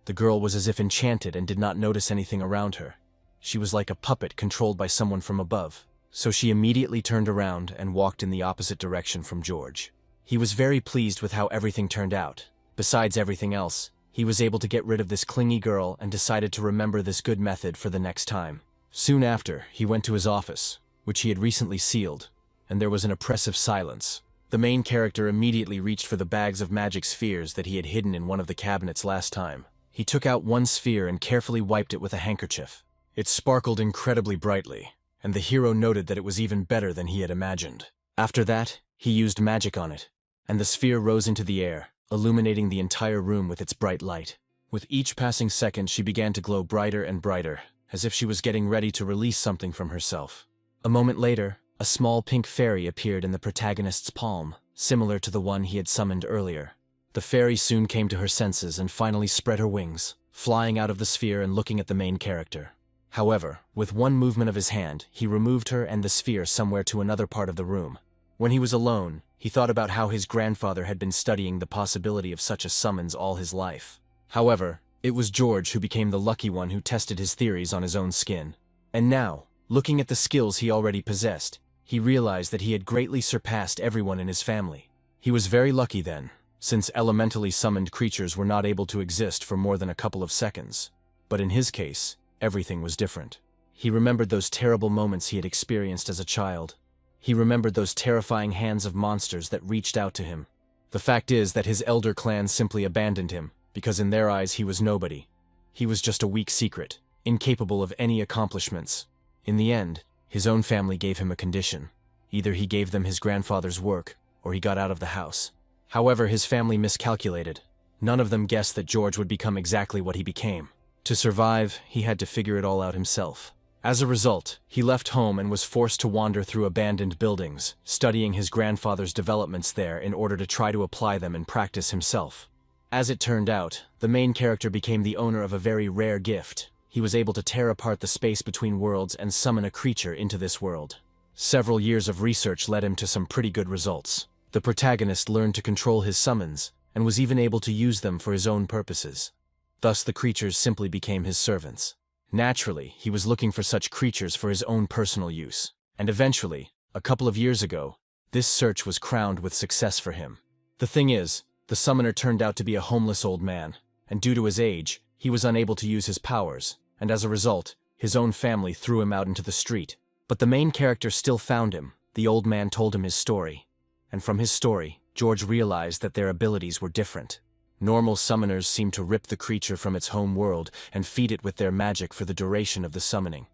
A: The girl was as if enchanted and did not notice anything around her. She was like a puppet controlled by someone from above. So she immediately turned around and walked in the opposite direction from George. He was very pleased with how everything turned out. Besides everything else, he was able to get rid of this clingy girl and decided to remember this good method for the next time. Soon after, he went to his office, which he had recently sealed, and there was an oppressive silence. The main character immediately reached for the bags of magic spheres that he had hidden in one of the cabinets last time. He took out one sphere and carefully wiped it with a handkerchief. It sparkled incredibly brightly, and the hero noted that it was even better than he had imagined. After that, he used magic on it, and the sphere rose into the air, illuminating the entire room with its bright light. With each passing second, she began to glow brighter and brighter, as if she was getting ready to release something from herself. A moment later, a small pink fairy appeared in the protagonist's palm, similar to the one he had summoned earlier. The fairy soon came to her senses and finally spread her wings, flying out of the sphere and looking at the main character. However, with one movement of his hand, he removed her and the sphere somewhere to another part of the room. When he was alone, he thought about how his grandfather had been studying the possibility of such a summons all his life. However, it was George who became the lucky one who tested his theories on his own skin. And now, looking at the skills he already possessed, he realized that he had greatly surpassed everyone in his family. He was very lucky then, since elementally summoned creatures were not able to exist for more than a couple of seconds. But in his case, everything was different. He remembered those terrible moments he had experienced as a child. He remembered those terrifying hands of monsters that reached out to him. The fact is that his elder clan simply abandoned him, because in their eyes he was nobody. He was just a weak secret, incapable of any accomplishments. In the end, his own family gave him a condition. Either he gave them his grandfather's work, or he got out of the house. However, his family miscalculated. None of them guessed that George would become exactly what he became. To survive, he had to figure it all out himself. As a result, he left home and was forced to wander through abandoned buildings, studying his grandfather's developments there in order to try to apply them in practice himself. As it turned out, the main character became the owner of a very rare gift. He was able to tear apart the space between worlds and summon a creature into this world. Several years of research led him to some pretty good results. The protagonist learned to control his summons, and was even able to use them for his own purposes. Thus the creatures simply became his servants. Naturally, he was looking for such creatures for his own personal use. And eventually, a couple of years ago, this search was crowned with success for him. The thing is, the summoner turned out to be a homeless old man, and due to his age, he was unable to use his powers, and as a result, his own family threw him out into the street. But the main character still found him. The old man told him his story. And from his story, George realized that their abilities were different. Normal summoners seem to rip the creature from its home world and feed it with their magic for the duration of the summoning.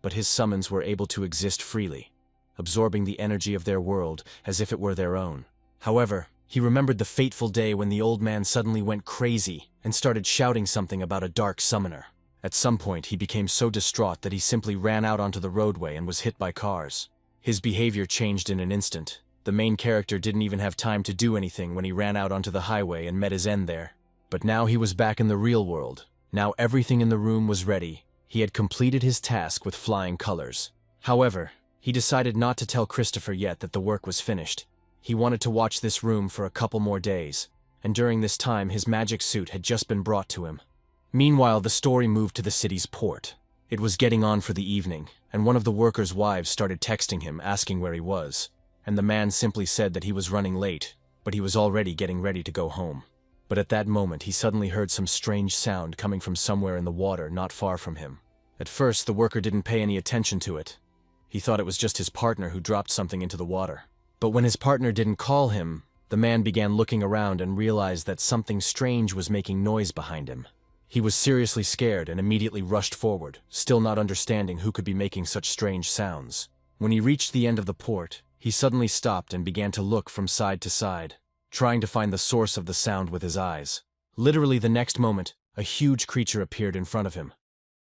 A: But his summons were able to exist freely, absorbing the energy of their world as if it were their own. However, he remembered the fateful day when the old man suddenly went crazy and started shouting something about a dark summoner. At some point, he became so distraught that he simply ran out onto the roadway and was hit by cars. His behavior changed in an instant. The main character didn't even have time to do anything when he ran out onto the highway and met his end there. But now he was back in the real world. Now everything in the room was ready. He had completed his task with flying colors. However, he decided not to tell Christopher yet that the work was finished. He wanted to watch this room for a couple more days, and during this time his magic suit had just been brought to him. Meanwhile, the story moved to the city's port. It was getting on for the evening, and one of the workers' wives started texting him asking where he was. And the man simply said that he was running late, but he was already getting ready to go home. But at that moment, he suddenly heard some strange sound coming from somewhere in the water not far from him. At first, the worker didn't pay any attention to it. He thought it was just his partner who dropped something into the water. But when his partner didn't call him, the man began looking around and realized that something strange was making noise behind him. He was seriously scared and immediately rushed forward, still not understanding who could be making such strange sounds. When he reached the end of the port, he suddenly stopped and began to look from side to side, trying to find the source of the sound with his eyes. Literally the next moment, a huge creature appeared in front of him.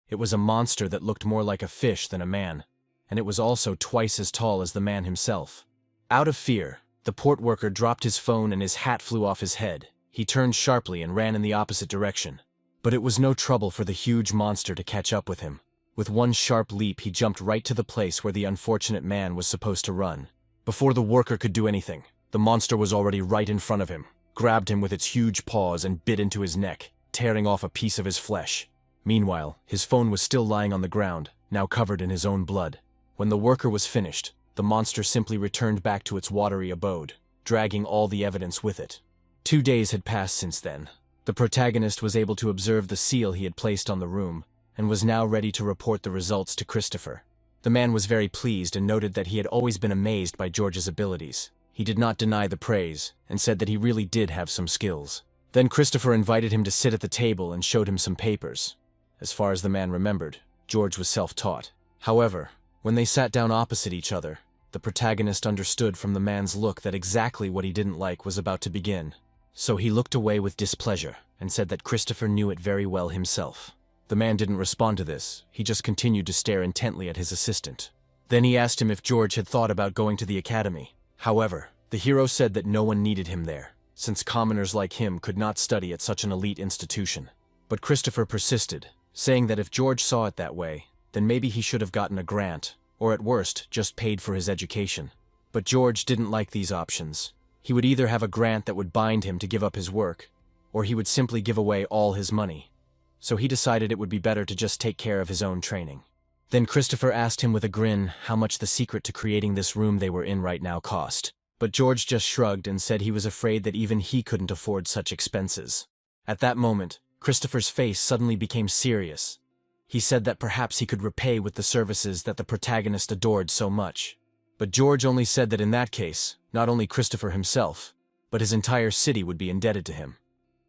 A: It was a monster that looked more like a fish than a man, and it was also twice as tall as the man himself. Out of fear, the port worker dropped his phone and his hat flew off his head. He turned sharply and ran in the opposite direction. But it was no trouble for the huge monster to catch up with him. With one sharp leap, he jumped right to the place where the unfortunate man was supposed to run. Before the worker could do anything, the monster was already right in front of him, grabbed him with its huge paws and bit into his neck, tearing off a piece of his flesh. Meanwhile, his phone was still lying on the ground, now covered in his own blood. When the worker was finished, the monster simply returned back to its watery abode, dragging all the evidence with it. 2 days had passed since then. The protagonist was able to observe the seal he had placed on the room, and was now ready to report the results to Christopher. The man was very pleased and noted that he had always been amazed by George's abilities. He did not deny the praise, and said that he really did have some skills. Then Christopher invited him to sit at the table and showed him some papers. As far as the man remembered, George was self-taught. However, when they sat down opposite each other, the protagonist understood from the man's look that exactly what he didn't like was about to begin. So he looked away with displeasure, and said that Christopher knew it very well himself. The man didn't respond to this. He just continued to stare intently at his assistant. Then he asked him if George had thought about going to the academy. However, the hero said that no one needed him there, since commoners like him could not study at such an elite institution. But Christopher persisted, saying that if George saw it that way, then maybe he should have gotten a grant, or at worst, just paid for his education. But George didn't like these options. He would either have a grant that would bind him to give up his work, or he would simply give away all his money. So he decided it would be better to just take care of his own training. Then Christopher asked him with a grin how much the secret to creating this room they were in right now cost. But George just shrugged and said he was afraid that even he couldn't afford such expenses. At that moment, Christopher's face suddenly became serious. He said that perhaps he could repay with the services that the protagonist adored so much. But George only said that in that case, not only Christopher himself, but his entire city would be indebted to him.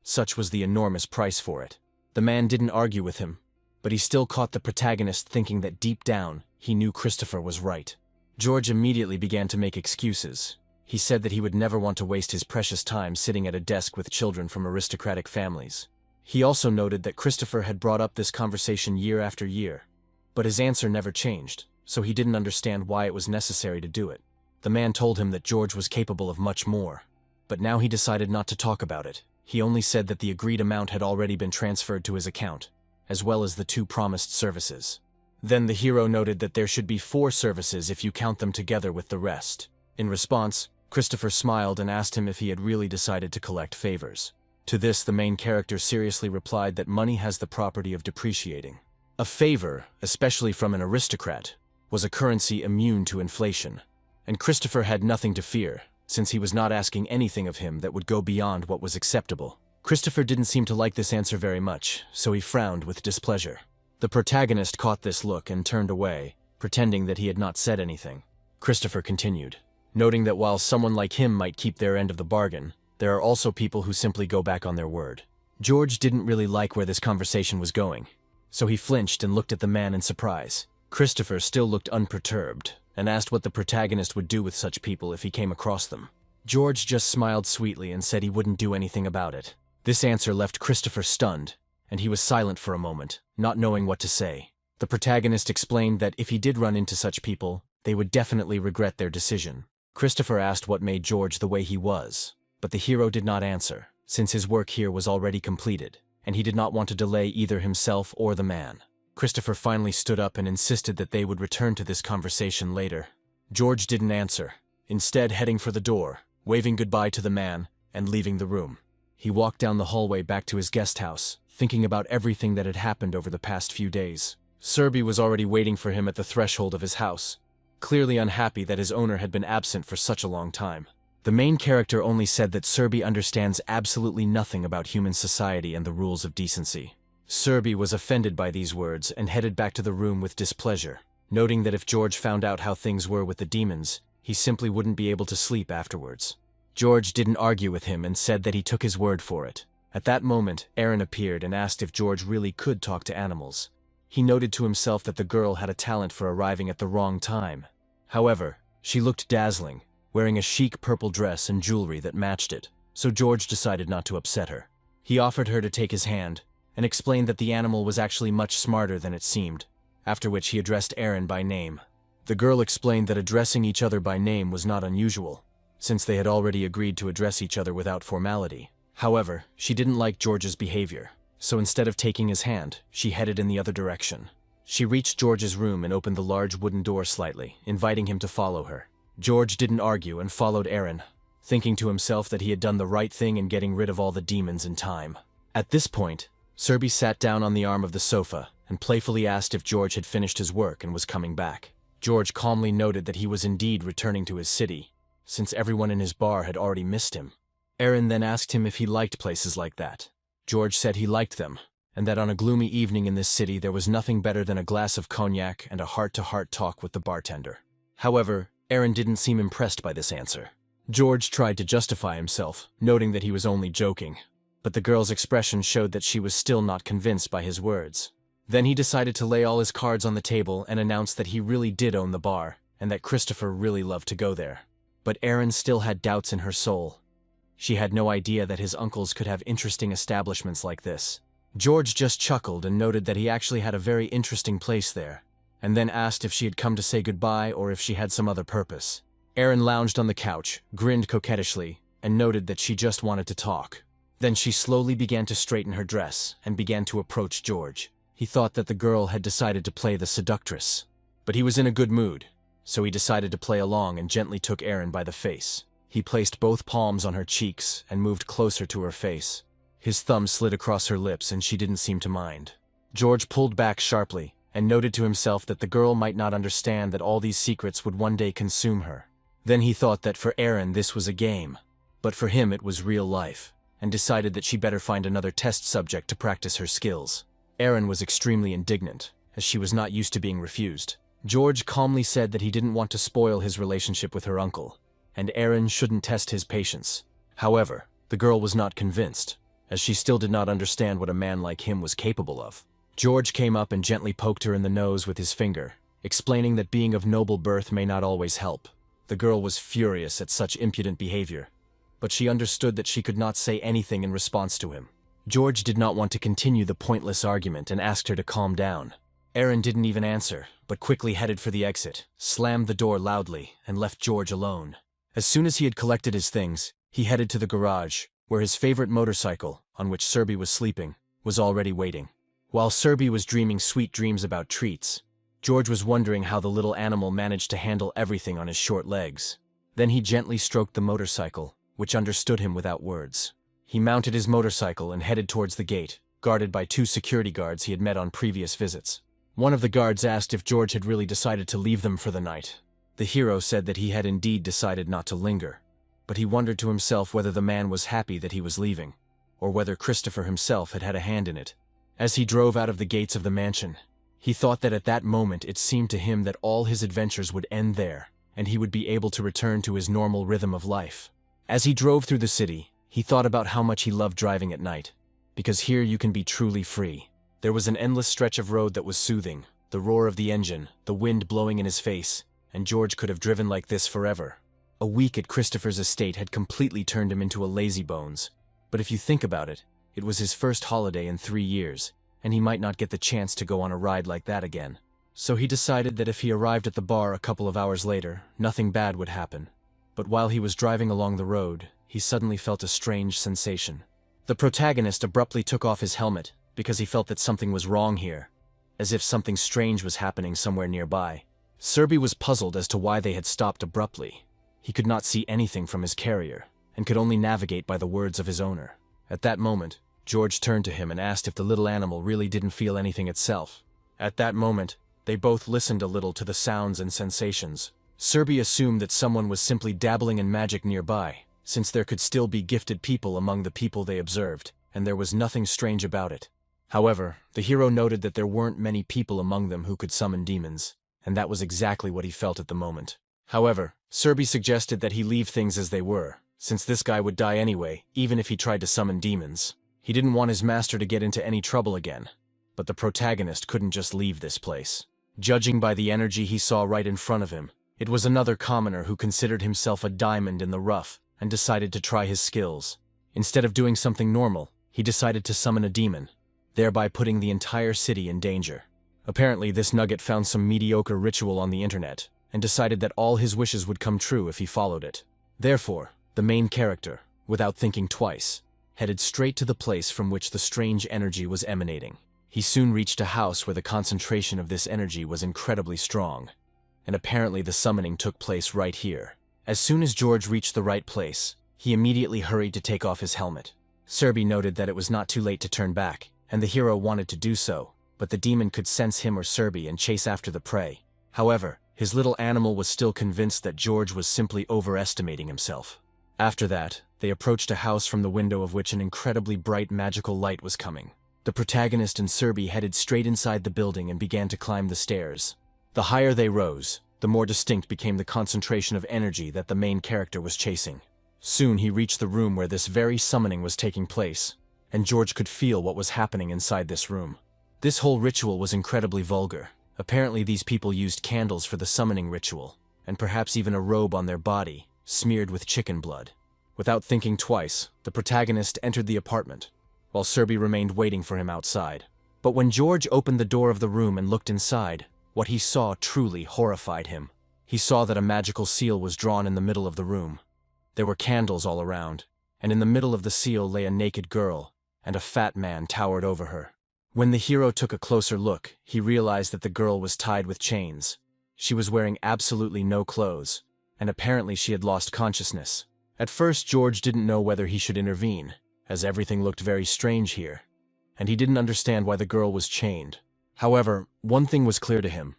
A: Such was the enormous price for it. The man didn't argue with him, but he still caught the protagonist thinking that deep down, he knew Christopher was right. George immediately began to make excuses. He said that he would never want to waste his precious time sitting at a desk with children from aristocratic families. He also noted that Christopher had brought up this conversation year after year, but his answer never changed, so he didn't understand why it was necessary to do it. The man told him that George was capable of much more, but now he decided not to talk about it. He only said that the agreed amount had already been transferred to his account, as well as the 2 promised services. Then the hero noted that there should be 4 services if you count them together with the rest. In response, Christopher smiled and asked him if he had really decided to collect favors. To this, the main character seriously replied that money has the property of depreciating. A favor, especially from an aristocrat, was a currency immune to inflation, and Christopher had nothing to fear, since he was not asking anything of him that would go beyond what was acceptable. Christopher didn't seem to like this answer very much, so he frowned with displeasure. The protagonist caught this look and turned away, pretending that he had not said anything. Christopher continued, noting that while someone like him might keep their end of the bargain, there are also people who simply go back on their word. George didn't really like where this conversation was going, so he flinched and looked at the man in surprise. Christopher still looked unperturbed, and asked what the protagonist would do with such people if he came across them. George just smiled sweetly and said he wouldn't do anything about it. This answer left Christopher stunned, and he was silent for a moment, not knowing what to say. The protagonist explained that if he did run into such people, they would definitely regret their decision. Christopher asked what made George the way he was, but the hero did not answer, since his work here was already completed, and he did not want to delay either himself or the man. Christopher finally stood up and insisted that they would return to this conversation later. George didn't answer, instead heading for the door, waving goodbye to the man, and leaving the room. He walked down the hallway back to his guest house, thinking about everything that had happened over the past few days. Serby was already waiting for him at the threshold of his house, clearly unhappy that his owner had been absent for such a long time. The main character only said that Serby understands absolutely nothing about human society and the rules of decency. Serby was offended by these words and headed back to the room with displeasure, noting that if George found out how things were with the demons, he simply wouldn't be able to sleep afterwards. George didn't argue with him and said that he took his word for it. At that moment, Erin appeared and asked if George really could talk to animals. He noted to himself that the girl had a talent for arriving at the wrong time. However, she looked dazzling, wearing a chic purple dress and jewelry that matched it, so George decided not to upset her. He offered her to take his hand, and explained that the animal was actually much smarter than it seemed, after which he addressed Erin by name. The girl explained that addressing each other by name was not unusual, since they had already agreed to address each other without formality. However, she didn't like George's behavior, so instead of taking his hand, she headed in the other direction. She reached George's room and opened the large wooden door slightly, inviting him to follow her. George didn't argue and followed Erin, thinking to himself that he had done the right thing in getting rid of all the demons in time. At this point, Serby sat down on the arm of the sofa and playfully asked if George had finished his work and was coming back. George calmly noted that he was indeed returning to his city, since everyone in his bar had already missed him. Erin then asked him if he liked places like that. George said he liked them, and that on a gloomy evening in this city there was nothing better than a glass of cognac and a heart-to-heart talk with the bartender. However, Erin didn't seem impressed by this answer. George tried to justify himself, noting that he was only joking, but the girl's expression showed that she was still not convinced by his words. Then he decided to lay all his cards on the table and announced that he really did own the bar, and that Christopher really loved to go there. But Erin still had doubts in her soul. She had no idea that his uncles could have interesting establishments like this. George just chuckled and noted that he actually had a very interesting place there, and then asked if she had come to say goodbye or if she had some other purpose. Erin lounged on the couch, grinned coquettishly, and noted that she just wanted to talk. Then she slowly began to straighten her dress and began to approach George. He thought that the girl had decided to play the seductress, but he was in a good mood, so he decided to play along and gently took Erin by the face. He placed both palms on her cheeks and moved closer to her face. His thumb slid across her lips and she didn't seem to mind. George pulled back sharply and noted to himself that the girl might not understand that all these secrets would one day consume her. Then he thought that for Erin this was a game, but for him it was real life. and decided that she better find another test subject to practice her skills. Erin was extremely indignant, as she was not used to being refused. George calmly said that he didn't want to spoil his relationship with her uncle, and Erin shouldn't test his patience. However, the girl was not convinced, as she still did not understand what a man like him was capable of. George came up and gently poked her in the nose with his finger, explaining that being of noble birth may not always help. The girl was furious at such impudent behavior, but she understood that she could not say anything in response to him. George did not want to continue the pointless argument and asked her to calm down. Erin didn't even answer, but quickly headed for the exit, slammed the door loudly, and left George alone. As soon as he had collected his things, he headed to the garage, where his favorite motorcycle, on which Serby was sleeping, was already waiting. While Serby was dreaming sweet dreams about treats, George was wondering how the little animal managed to handle everything on his short legs. Then he gently stroked the motorcycle, which understood him without words. He mounted his motorcycle and headed towards the gate, guarded by 2 security guards he had met on previous visits. One of the guards asked if George had really decided to leave them for the night. The hero said that he had indeed decided not to linger, but he wondered to himself whether the man was happy that he was leaving, or whether Christopher himself had had a hand in it. As he drove out of the gates of the mansion, he thought that at that moment it seemed to him that all his adventures would end there, and he would be able to return to his normal rhythm of life. As he drove through the city, he thought about how much he loved driving at night, because here you can be truly free. There was an endless stretch of road that was soothing, the roar of the engine, the wind blowing in his face, and George could have driven like this forever. A week at Christopher's estate had completely turned him into a lazybones, but if you think about it, it was his first holiday in 3 years, and he might not get the chance to go on a ride like that again. So he decided that if he arrived at the bar a couple of hours later, nothing bad would happen. But while he was driving along the road, he suddenly felt a strange sensation. The protagonist abruptly took off his helmet, because he felt that something was wrong here, as if something strange was happening somewhere nearby. Serby was puzzled as to why they had stopped abruptly. He could not see anything from his carrier, and could only navigate by the words of his owner. At that moment, George turned to him and asked if the little animal really didn't feel anything itself. At that moment, they both listened a little to the sounds and sensations. Serby assumed that someone was simply dabbling in magic nearby, since there could still be gifted people among the people they observed, and there was nothing strange about it. However, the hero noted that there weren't many people among them who could summon demons, and that was exactly what he felt at the moment. However, Serby suggested that he leave things as they were, since this guy would die anyway, even if he tried to summon demons. He didn't want his master to get into any trouble again, but the protagonist couldn't just leave this place. Judging by the energy he saw right in front of him, it was another commoner who considered himself a diamond in the rough and decided to try his skills. Instead of doing something normal, he decided to summon a demon, thereby putting the entire city in danger. Apparently, this nugget found some mediocre ritual on the internet and decided that all his wishes would come true if he followed it. Therefore, the main character, without thinking twice, headed straight to the place from which the strange energy was emanating. He soon reached a house where the concentration of this energy was incredibly strong, and apparently the summoning took place right here. As soon as George reached the right place, he immediately hurried to take off his helmet. Serby noted that it was not too late to turn back, and the hero wanted to do so, but the demon could sense him or Serby and chase after the prey. However, his little animal was still convinced that George was simply overestimating himself. After that, they approached a house from the window of which an incredibly bright magical light was coming. The protagonist and Serby headed straight inside the building and began to climb the stairs. The higher they rose, the more distinct became the concentration of energy that the main character was chasing. Soon he reached the room where this very summoning was taking place, and George could feel what was happening inside this room. This whole ritual was incredibly vulgar. Apparently these people used candles for the summoning ritual, and perhaps even a robe on their body, smeared with chicken blood. Without thinking twice, the protagonist entered the apartment, while Serby remained waiting for him outside. But when George opened the door of the room and looked inside, what he saw truly horrified him. He saw that a magical seal was drawn in the middle of the room. There were candles all around, and in the middle of the seal lay a naked girl, and a fat man towered over her. When the hero took a closer look, he realized that the girl was tied with chains. She was wearing absolutely no clothes, and apparently she had lost consciousness. At first, George didn't know whether he should intervene, as everything looked very strange here, and he didn't understand why the girl was chained. However, one thing was clear to him.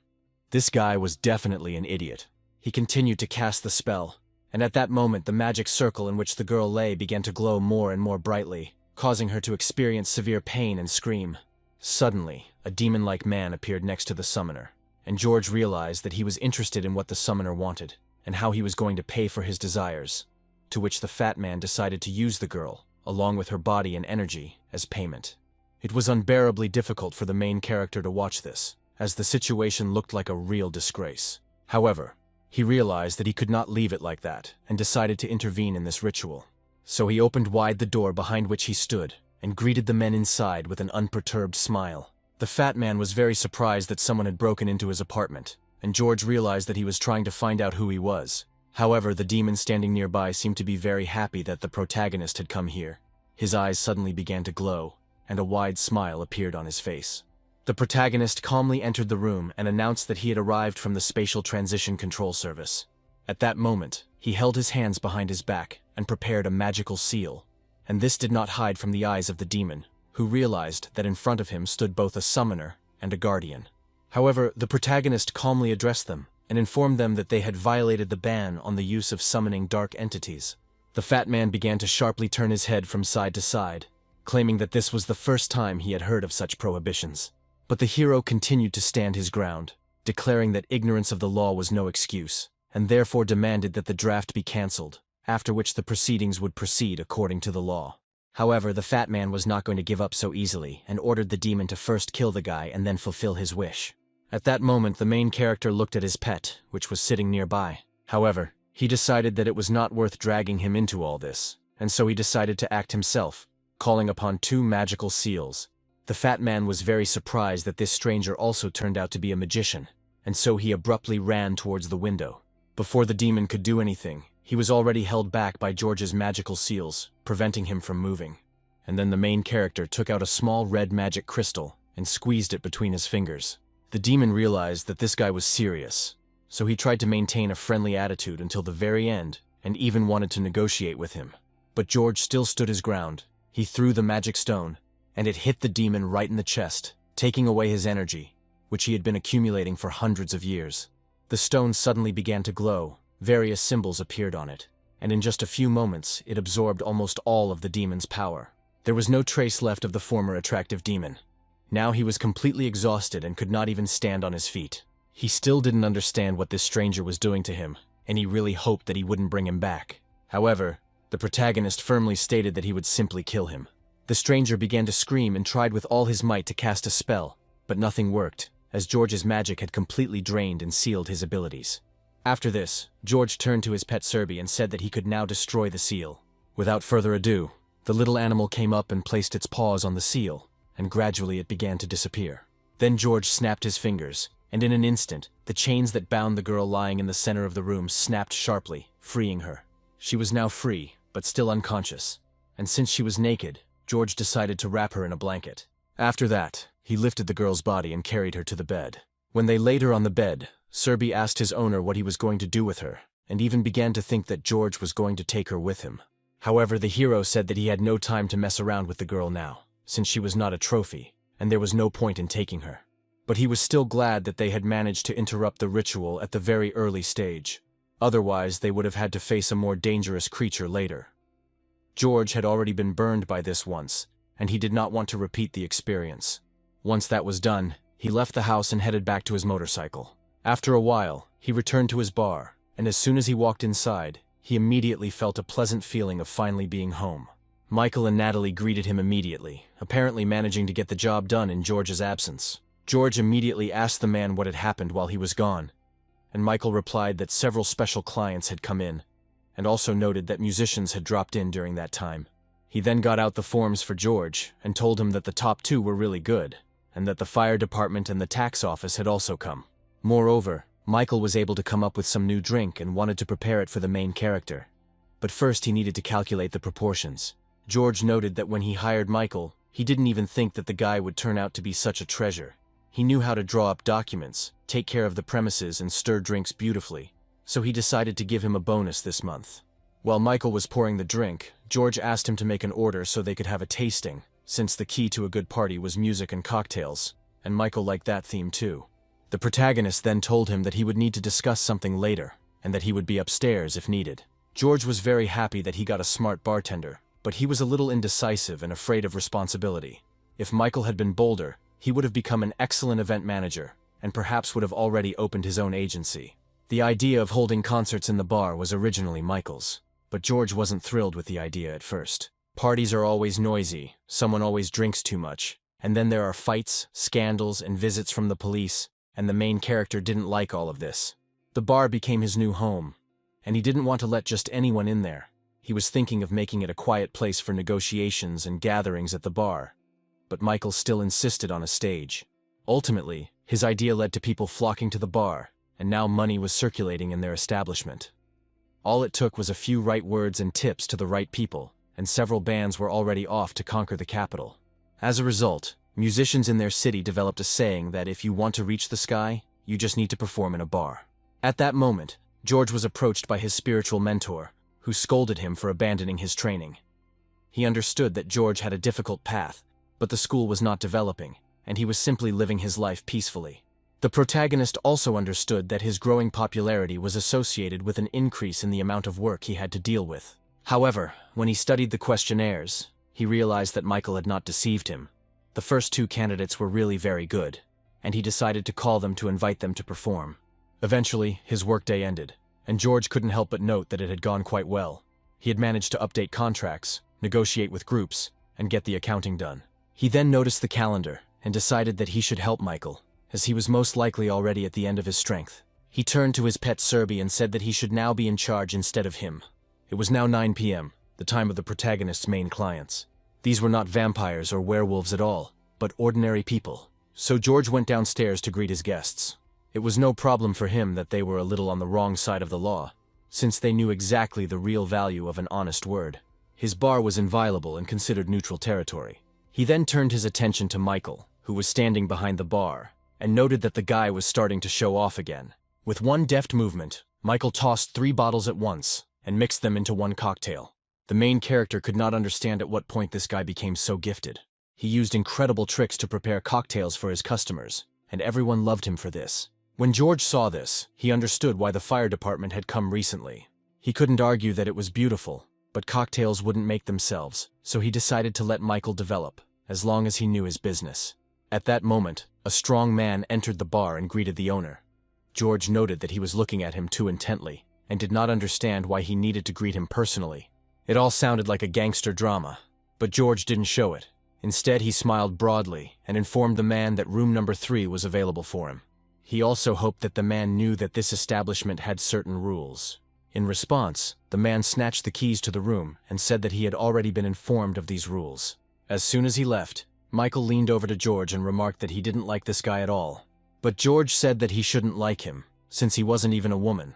A: This guy was definitely an idiot. He continued to cast the spell, and at that moment the magic circle in which the girl lay began to glow more and more brightly, causing her to experience severe pain and scream. Suddenly, a demon-like man appeared next to the summoner, and George realized that he was interested in what the summoner wanted, and how he was going to pay for his desires, to which the fat man decided to use the girl, along with her body and energy, as payment. It was unbearably difficult for the main character to watch this, as the situation looked like a real disgrace. However, he realized that he could not leave it like that, and decided to intervene in this ritual. So he opened wide the door behind which he stood, and greeted the men inside with an unperturbed smile. The fat man was very surprised that someone had broken into his apartment, and George realized that he was trying to find out who he was. However, the demon standing nearby seemed to be very happy that the protagonist had come here. His eyes suddenly began to glow, and a wide smile appeared on his face. The protagonist calmly entered the room and announced that he had arrived from the Spatial Transition Control Service. At that moment, he held his hands behind his back and prepared a magical seal, and this did not hide from the eyes of the demon, who realized that in front of him stood both a summoner and a guardian. However, the protagonist calmly addressed them and informed them that they had violated the ban on the use of summoning dark entities. The fat man began to sharply turn his head from side to side, claiming that this was the first time he had heard of such prohibitions. But the hero continued to stand his ground, declaring that ignorance of the law was no excuse, and therefore demanded that the draft be cancelled, after which the proceedings would proceed according to the law. However, the fat man was not going to give up so easily and ordered the demon to first kill the guy and then fulfill his wish. At that moment, the main character looked at his pet, which was sitting nearby. However, he decided that it was not worth dragging him into all this, and so he decided to act himself, calling upon 2 magical seals. The fat man was very surprised that this stranger also turned out to be a magician, and so he abruptly ran towards the window. Before the demon could do anything, he was already held back by George's magical seals, preventing him from moving. And then the main character took out a small red magic crystal and squeezed it between his fingers. The demon realized that this guy was serious, so he tried to maintain a friendly attitude until the very end, and even wanted to negotiate with him. But George still stood his ground. He threw the magic stone, and it hit the demon right in the chest, taking away his energy, which he had been accumulating for hundreds of years. The stone suddenly began to glow, various symbols appeared on it, and in just a few moments it absorbed almost all of the demon's power. There was no trace left of the former attractive demon. Now he was completely exhausted and could not even stand on his feet. He still didn't understand what this stranger was doing to him, and he really hoped that he wouldn't bring him back. However, the protagonist firmly stated that he would simply kill him. The stranger began to scream and tried with all his might to cast a spell, but nothing worked, as George's magic had completely drained and sealed his abilities. After this, George turned to his pet Serby and said that he could now destroy the seal. Without further ado, the little animal came up and placed its paws on the seal, and gradually it began to disappear. Then George snapped his fingers, and in an instant, the chains that bound the girl lying in the center of the room snapped sharply, freeing her. She was now free, but still unconscious, and since she was naked, George decided to wrap her in a blanket. After that, he lifted the girl's body and carried her to the bed. When they laid her on the bed, Serby asked his owner what he was going to do with her, and even began to think that George was going to take her with him. However, the hero said that he had no time to mess around with the girl now, since she was not a trophy, and there was no point in taking her. But he was still glad that they had managed to interrupt the ritual at the very early stage. Otherwise, they would have had to face a more dangerous creature later. George had already been burned by this once, and he did not want to repeat the experience. Once that was done, he left the house and headed back to his motorcycle. After a while, he returned to his bar, and as soon as he walked inside, he immediately felt a pleasant feeling of finally being home. Michael and Natalie greeted him immediately, apparently managing to get the job done in George's absence. George immediately asked the man what had happened while he was gone, and Michael replied that several special clients had come in, and also noted that musicians had dropped in during that time. He then got out the forms for George and told him that the top 2 were really good, and that the fire department and the tax office had also come. Moreover, Michael was able to come up with some new drink and wanted to prepare it for the main character. But first he needed to calculate the proportions. George noted that when he hired Michael, he didn't even think that the guy would turn out to be such a treasure. He knew how to draw up documents, take care of the premises, and stir drinks beautifully, so he decided to give him a bonus this month. While Michael was pouring the drink, George asked him to make an order so they could have a tasting, since the key to a good party was music and cocktails, and Michael liked that theme too. The protagonist then told him that he would need to discuss something later, and that he would be upstairs if needed. George was very happy that he got a smart bartender, but he was a little indecisive and afraid of responsibility. If Michael had been bolder, he would have become an excellent event manager, and perhaps would have already opened his own agency. The idea of holding concerts in the bar was originally Michael's, but George wasn't thrilled with the idea at first. Parties are always noisy, someone always drinks too much, and then there are fights, scandals, and visits from the police, and the main character didn't like all of this. The bar became his new home, and he didn't want to let just anyone in there. He was thinking of making it a quiet place for negotiations and gatherings at the bar, but Michael still insisted on a stage. Ultimately, his idea led to people flocking to the bar, and now money was circulating in their establishment. All it took was a few right words and tips to the right people, and several bands were already off to conquer the capital. As a result, musicians in their city developed a saying that if you want to reach the sky, you just need to perform in a bar. At that moment, George was approached by his spiritual mentor, who scolded him for abandoning his training. He understood that George had a difficult path, but the school was not developing, and he was simply living his life peacefully. The protagonist also understood that his growing popularity was associated with an increase in the amount of work he had to deal with. However, when he studied the questionnaires, he realized that Michael had not deceived him. The first two candidates were really very good, and he decided to call them to invite them to perform. Eventually, his workday ended, and George couldn't help but note that it had gone quite well. He had managed to update contracts, negotiate with groups, and get the accounting done. He then noticed the calendar and decided that he should help Michael, as he was most likely already at the end of his strength. He turned to his pet Serby and said that he should now be in charge instead of him. It was now 9 p.m., the time of the protagonist's main clients. These were not vampires or werewolves at all, but ordinary people. So George went downstairs to greet his guests. It was no problem for him that they were a little on the wrong side of the law, since they knew exactly the real value of an honest word. His bar was inviolable and considered neutral territory. He then turned his attention to Michael, who was standing behind the bar, and noted that the guy was starting to show off again. With one deft movement, Michael tossed 3 bottles at once and mixed them into one cocktail. The main character could not understand at what point this guy became so gifted. He used incredible tricks to prepare cocktails for his customers, and everyone loved him for this. When George saw this, he understood why the fire department had come recently. He couldn't argue that it was beautiful, but cocktails wouldn't make themselves, so he decided to let Michael develop, as long as he knew his business. At that moment, a strong man entered the bar and greeted the owner. George noted that he was looking at him too intently, and did not understand why he needed to greet him personally. It all sounded like a gangster drama, but George didn't show it. Instead, he smiled broadly and informed the man that room number 3 was available for him. He also hoped that the man knew that this establishment had certain rules. In response, the man snatched the keys to the room and said that he had already been informed of these rules. As soon as he left, Michael leaned over to George and remarked that he didn't like this guy at all. But George said that he shouldn't like him, since he wasn't even a woman.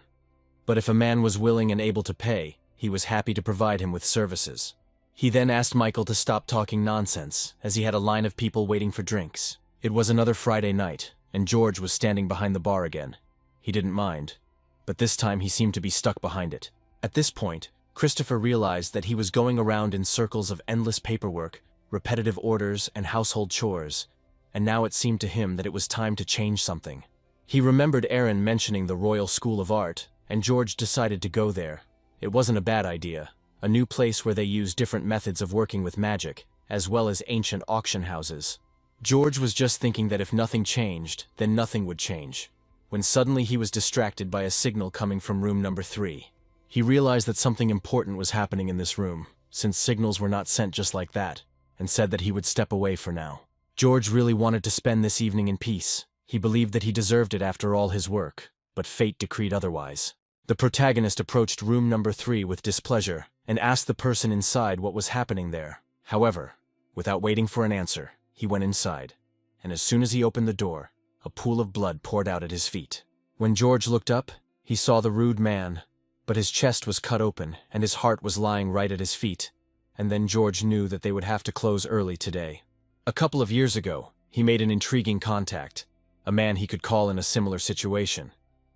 A: But if a man was willing and able to pay, he was happy to provide him with services. He then asked Michael to stop talking nonsense, as he had a line of people waiting for drinks. It was another Friday night, and George was standing behind the bar again. He didn't mind, but this time he seemed to be stuck behind it. At this point, Christopher realized that he was going around in circles of endless paperwork, repetitive orders, and household chores, and now it seemed to him that it was time to change something. He remembered Aaron mentioning the Royal School of Art, and George decided to go there. It wasn't a bad idea, a new place where they use different methods of working with magic, as well as ancient auction houses. George was just thinking that if nothing changed, then nothing would change, when suddenly he was distracted by a signal coming from room number 3. He realized that something important was happening in this room, since signals were not sent just like that, and said that he would step away for now. George really wanted to spend this evening in peace. He believed that he deserved it after all his work, but fate decreed otherwise. The protagonist approached room number 3 with displeasure and asked the person inside what was happening there. However, without waiting for an answer, he went inside, and as soon as he opened the door, a pool of blood poured out at his feet. When George looked up, he saw the rude man, but his chest was cut open and his heart was lying right at his feet, and then George knew that they would have to close early today. A couple of years ago, he made an intriguing contact, a man he could call in a similar situation,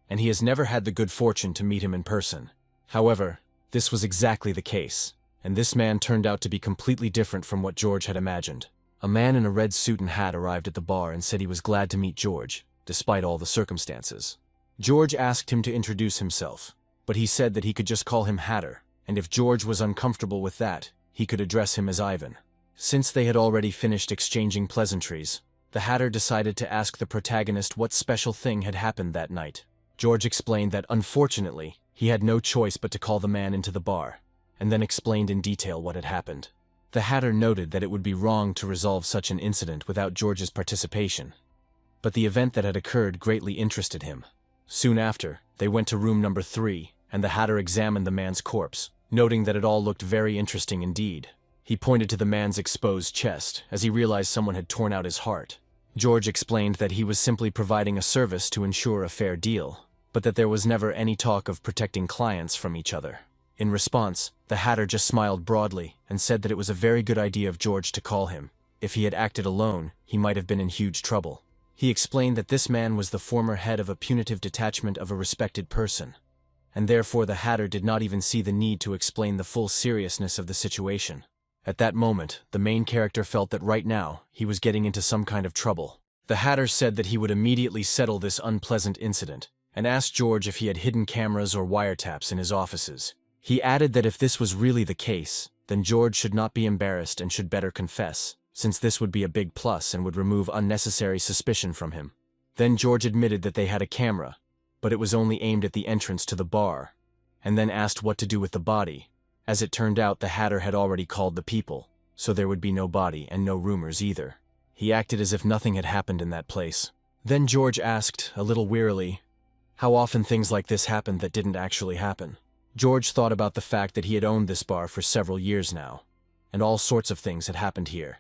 A: and he has never had the good fortune to meet him in person. However, this was exactly the case, and this man turned out to be completely different from what George had imagined. A man in a red suit and hat arrived at the bar and said he was glad to meet George, despite all the circumstances. George asked him to introduce himself. but he said that he could just call him Hatter, and if George was uncomfortable with that, he could address him as Ivan. Since they had already finished exchanging pleasantries, the Hatter decided to ask the protagonist what special thing had happened that night. George explained that, unfortunately, he had no choice but to call the man into the bar, and then explained in detail what had happened. The Hatter noted that it would be wrong to resolve such an incident without George's participation, but the event that had occurred greatly interested him. Soon after, they went to room number 3, and the Hatter examined the man's corpse, noting that it all looked very interesting indeed. He pointed to the man's exposed chest, as he realized someone had torn out his heart. George explained that he was simply providing a service to ensure a fair deal, but that there was never any talk of protecting clients from each other. In response, the Hatter just smiled broadly and said that it was a very good idea of George to call him. If he had acted alone, he might have been in huge trouble. He explained that this man was the former head of a punitive detachment of a respected person, and therefore the Hatter did not even see the need to explain the full seriousness of the situation. At that moment, the main character felt that right now, he was getting into some kind of trouble. The Hatter said that he would immediately settle this unpleasant incident, and asked George if he had hidden cameras or wiretaps in his offices. He added that if this was really the case, then George should not be embarrassed and should better confess, since this would be a big plus and would remove unnecessary suspicion from him. Then George admitted that they had a camera, but it was only aimed at the entrance to the bar, and then asked what to do with the body. As it turned out, the Hatter had already called the people, so there would be no body and no rumors either. He acted as if nothing had happened in that place. Then George asked, a little wearily, how often things like this happened that didn't actually happen. George thought about the fact that he had owned this bar for several years now, and all sorts of things had happened here.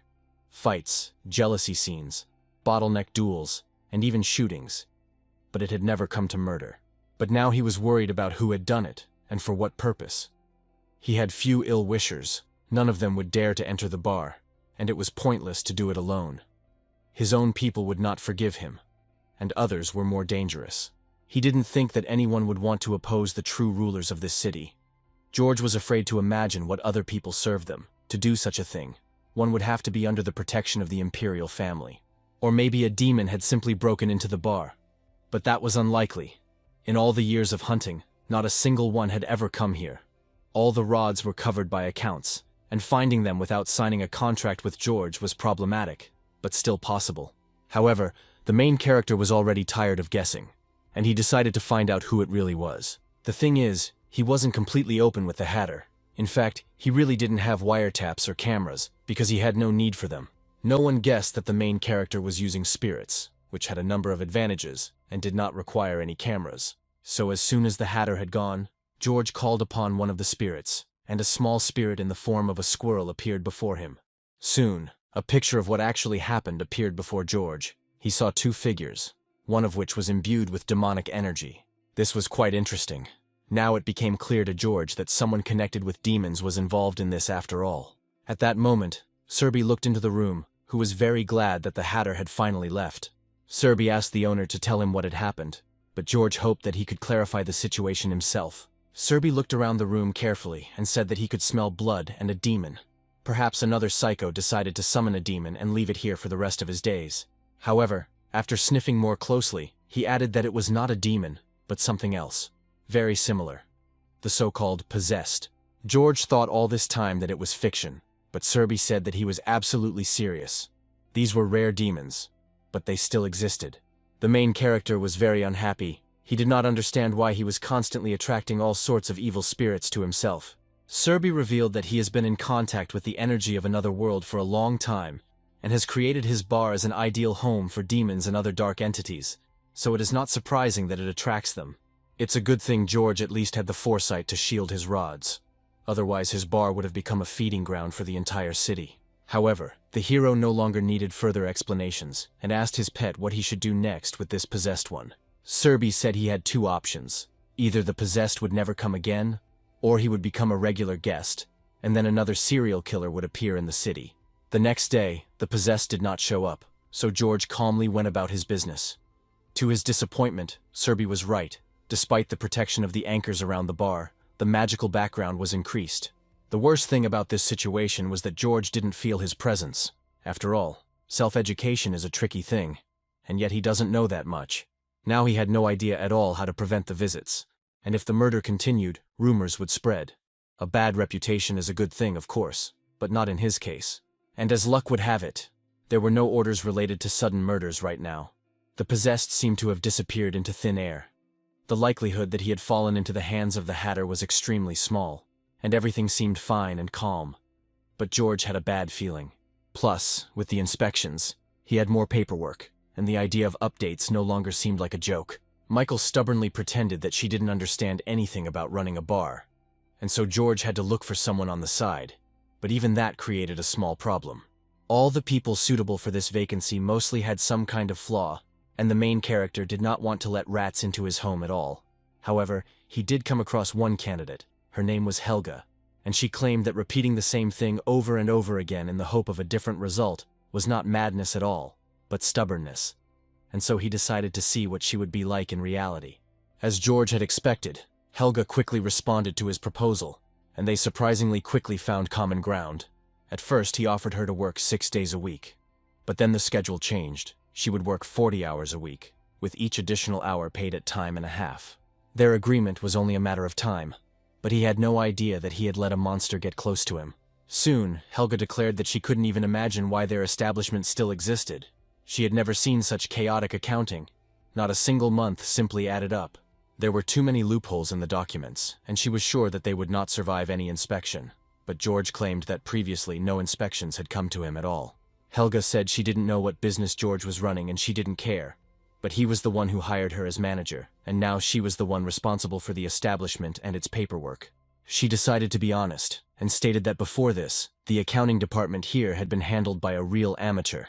A: Fights, jealousy scenes, bottleneck duels, and even shootings. But it had never come to murder. But now he was worried about who had done it, and for what purpose. He had few ill-wishers, none of them would dare to enter the bar, and it was pointless to do it alone. His own people would not forgive him, and others were more dangerous. He didn't think that anyone would want to oppose the true rulers of this city. George was afraid to imagine what other people served them. To do such a thing, one would have to be under the protection of the imperial family. Or maybe a demon had simply broken into the bar. But that was unlikely. In all the years of hunting, not a single one had ever come here. All the rods were covered by accounts, and finding them without signing a contract with George was problematic, but still possible. However, the main character was already tired of guessing, and he decided to find out who it really was. The thing is, he wasn't completely open with the Hatter. In fact, he really didn't have wiretaps or cameras, because he had no need for them. No one guessed that the main character was using spirits, which had a number of advantages, and did not require any cameras. So as soon as the Hatter had gone, George called upon one of the spirits, and a small spirit in the form of a squirrel appeared before him. Soon, a picture of what actually happened appeared before George. He saw 2 figures, one of which was imbued with demonic energy. This was quite interesting. Now it became clear to George that someone connected with demons was involved in this after all. At that moment, Serby looked into the room, who was very glad that the Hatter had finally left. Serby asked the owner to tell him what had happened, but George hoped that he could clarify the situation himself. Serby looked around the room carefully and said that he could smell blood and a demon. Perhaps another psycho decided to summon a demon and leave it here for the rest of his days. However, after sniffing more closely, he added that it was not a demon, but something else. Very similar. The so-called possessed. George thought all this time that it was fiction, but Serby said that he was absolutely serious. These were rare demons, but they still existed. The main character was very unhappy. He did not understand why he was constantly attracting all sorts of evil spirits to himself. Serby revealed that he has been in contact with the energy of another world for a long time, and has created his bar as an ideal home for demons and other dark entities, so it is not surprising that it attracts them. It's a good thing George at least had the foresight to shield his rods. Otherwise his bar would have become a feeding ground for the entire city. However, the hero no longer needed further explanations, and asked his pet what he should do next with this possessed one. Serby said he had 2 options. Either the possessed would never come again, or he would become a regular guest, and then another serial killer would appear in the city. The next day, the possessed did not show up, so George calmly went about his business. To his disappointment, Serby was right. Despite the protection of the anchors around the bar, the magical background was increased. The worst thing about this situation was that George didn't feel his presence. After all, self-education is a tricky thing, and yet he doesn't know that much. Now he had no idea at all how to prevent the visits, and if the murder continued, rumors would spread. A bad reputation is a good thing, of course, but not in his case. And as luck would have it, there were no orders related to sudden murders right now. The possessed seemed to have disappeared into thin air. The likelihood that he had fallen into the hands of the Hatter was extremely small, and everything seemed fine and calm. But George had a bad feeling. Plus, with the inspections, he had more paperwork, and the idea of updates no longer seemed like a joke. Michael stubbornly pretended that she didn't understand anything about running a bar, and so George had to look for someone on the side. But even that created a small problem. All the people suitable for this vacancy mostly had some kind of flaw, and the main character did not want to let rats into his home at all. However, he did come across one candidate. Her name was Helga, and she claimed that repeating the same thing over and over again in the hope of a different result was not madness at all, but stubbornness. And so he decided to see what she would be like in reality. As George had expected, Helga quickly responded to his proposal, and they surprisingly quickly found common ground. At first, he offered her to work 6 days a week. But then the schedule changed. She would work 40 hours a week, with each additional hour paid at time and a half. Their agreement was only a matter of time, but he had no idea that he had let a monster get close to him. Soon, Helga declared that she couldn't even imagine why their establishment still existed. She had never seen such chaotic accounting. Not a single month simply added up. There were too many loopholes in the documents, and she was sure that they would not survive any inspection. But George claimed that previously no inspections had come to him at all. Helga said she didn't know what business George was running and she didn't care. But he was the one who hired her as manager, and now she was the one responsible for the establishment and its paperwork. She decided to be honest, and stated that before this, the accounting department here had been handled by a real amateur.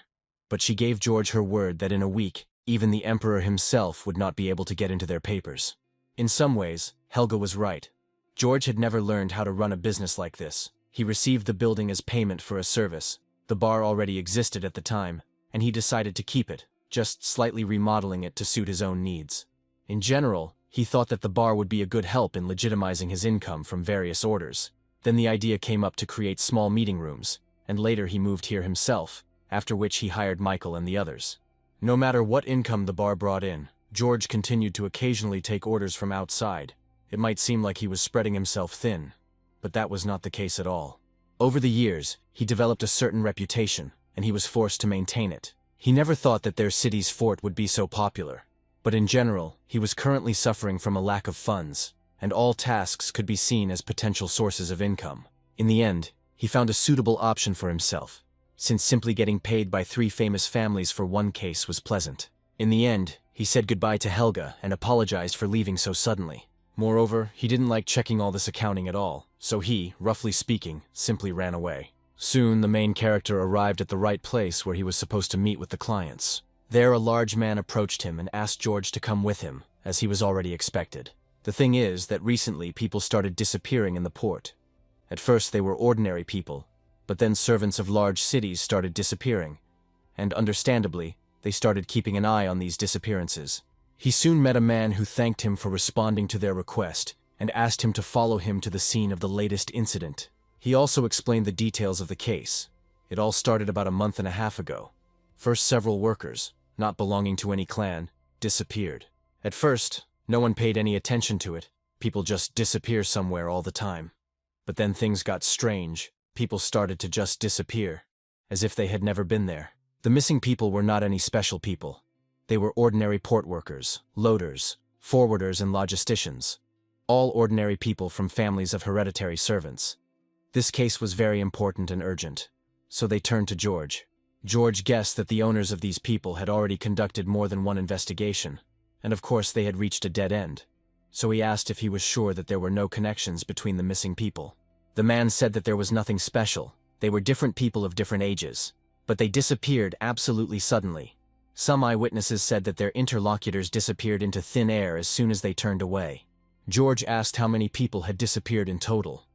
A: But she gave George her word that in a week, even the emperor himself would not be able to get into their papers. In some ways, Helga was right. George had never learned how to run a business like this. He received the building as payment for a service. The bar already existed at the time, and he decided to keep it, just slightly remodeling it to suit his own needs. In general, he thought that the bar would be a good help in legitimizing his income from various orders. Then the idea came up to create small meeting rooms, and later he moved here himself, after which he hired Michael and the others. No matter what income the bar brought in, George continued to occasionally take orders from outside. It might seem like he was spreading himself thin, but that was not the case at all. Over the years, he developed a certain reputation, and he was forced to maintain it. He never thought that their city's fort would be so popular. But in general, he was currently suffering from a lack of funds, and all tasks could be seen as potential sources of income. In the end, he found a suitable option for himself, since simply getting paid by 3 famous families for one case was pleasant. In the end, he said goodbye to Helga and apologized for leaving so suddenly. Moreover, he didn't like checking all this accounting at all, so he, roughly speaking, simply ran away. Soon, the main character arrived at the right place where he was supposed to meet with the clients. There, a large man approached him and asked George to come with him, as he was already expected. The thing is that recently people started disappearing in the port. At first they were ordinary people, but then servants of large cities started disappearing, and understandably, they started keeping an eye on these disappearances. He soon met a man who thanked him for responding to their request and asked him to follow him to the scene of the latest incident. He also explained the details of the case. It all started about a month and a half ago. First, several workers, not belonging to any clan, disappeared. At first, no one paid any attention to it. People just disappear somewhere all the time. But then things got strange. People started to just disappear, as if they had never been there. The missing people were not any special people. They were ordinary port workers, loaders, forwarders, and logisticians. All ordinary people from families of hereditary servants. This case was very important and urgent, so they turned to George. George guessed that the owners of these people had already conducted more than one investigation, and of course they had reached a dead end. So he asked if he was sure that there were no connections between the missing people. The man said that there was nothing special. They were different people of different ages, but they disappeared absolutely suddenly. Some eyewitnesses said that their interlocutors disappeared into thin air as soon as they turned away. George asked how many people had disappeared in total,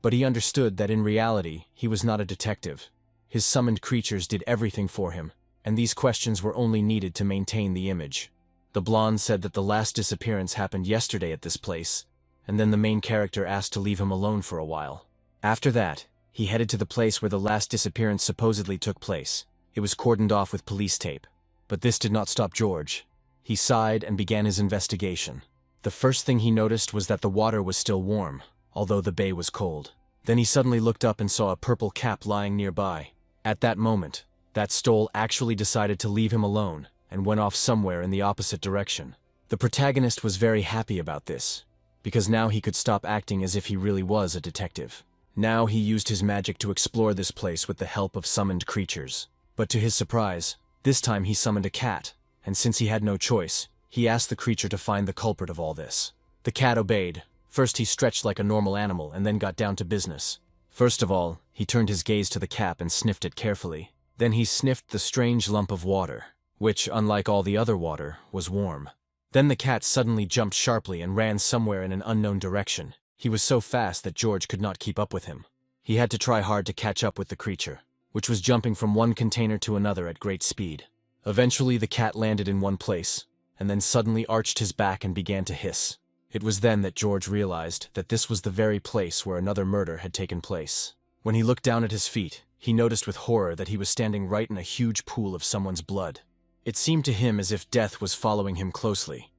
A: but he understood that in reality he was not a detective. His summoned creatures did everything for him, and these questions were only needed to maintain the image. The blonde said that the last disappearance happened yesterday at this place, and then the main character asked to leave him alone for a while. After that, he headed to the place where the last disappearance supposedly took place. It was cordoned off with police tape. But this did not stop George. He sighed and began his investigation. The first thing he noticed was that the water was still warm, although the bay was cold. Then he suddenly looked up and saw a purple cap lying nearby. At that moment, that stole actually decided to leave him alone and went off somewhere in the opposite direction. The protagonist was very happy about this, because now he could stop acting as if he really was a detective. Now he used his magic to explore this place with the help of summoned creatures. But to his surprise, this time he summoned a cat, and since he had no choice, he asked the creature to find the culprit of all this. The cat obeyed. First he stretched like a normal animal and then got down to business. First of all, he turned his gaze to the cap and sniffed it carefully. Then he sniffed the strange lump of water, which, unlike all the other water, was warm. Then the cat suddenly jumped sharply and ran somewhere in an unknown direction. He was so fast that George could not keep up with him. He had to try hard to catch up with the creature, which was jumping from one container to another at great speed. Eventually the cat landed in one place, and then suddenly arched his back and began to hiss. It was then that George realized that this was the very place where another murder had taken place. When he looked down at his feet, he noticed with horror that he was standing right in a huge pool of someone's blood. It seemed to him as if death was following him closely,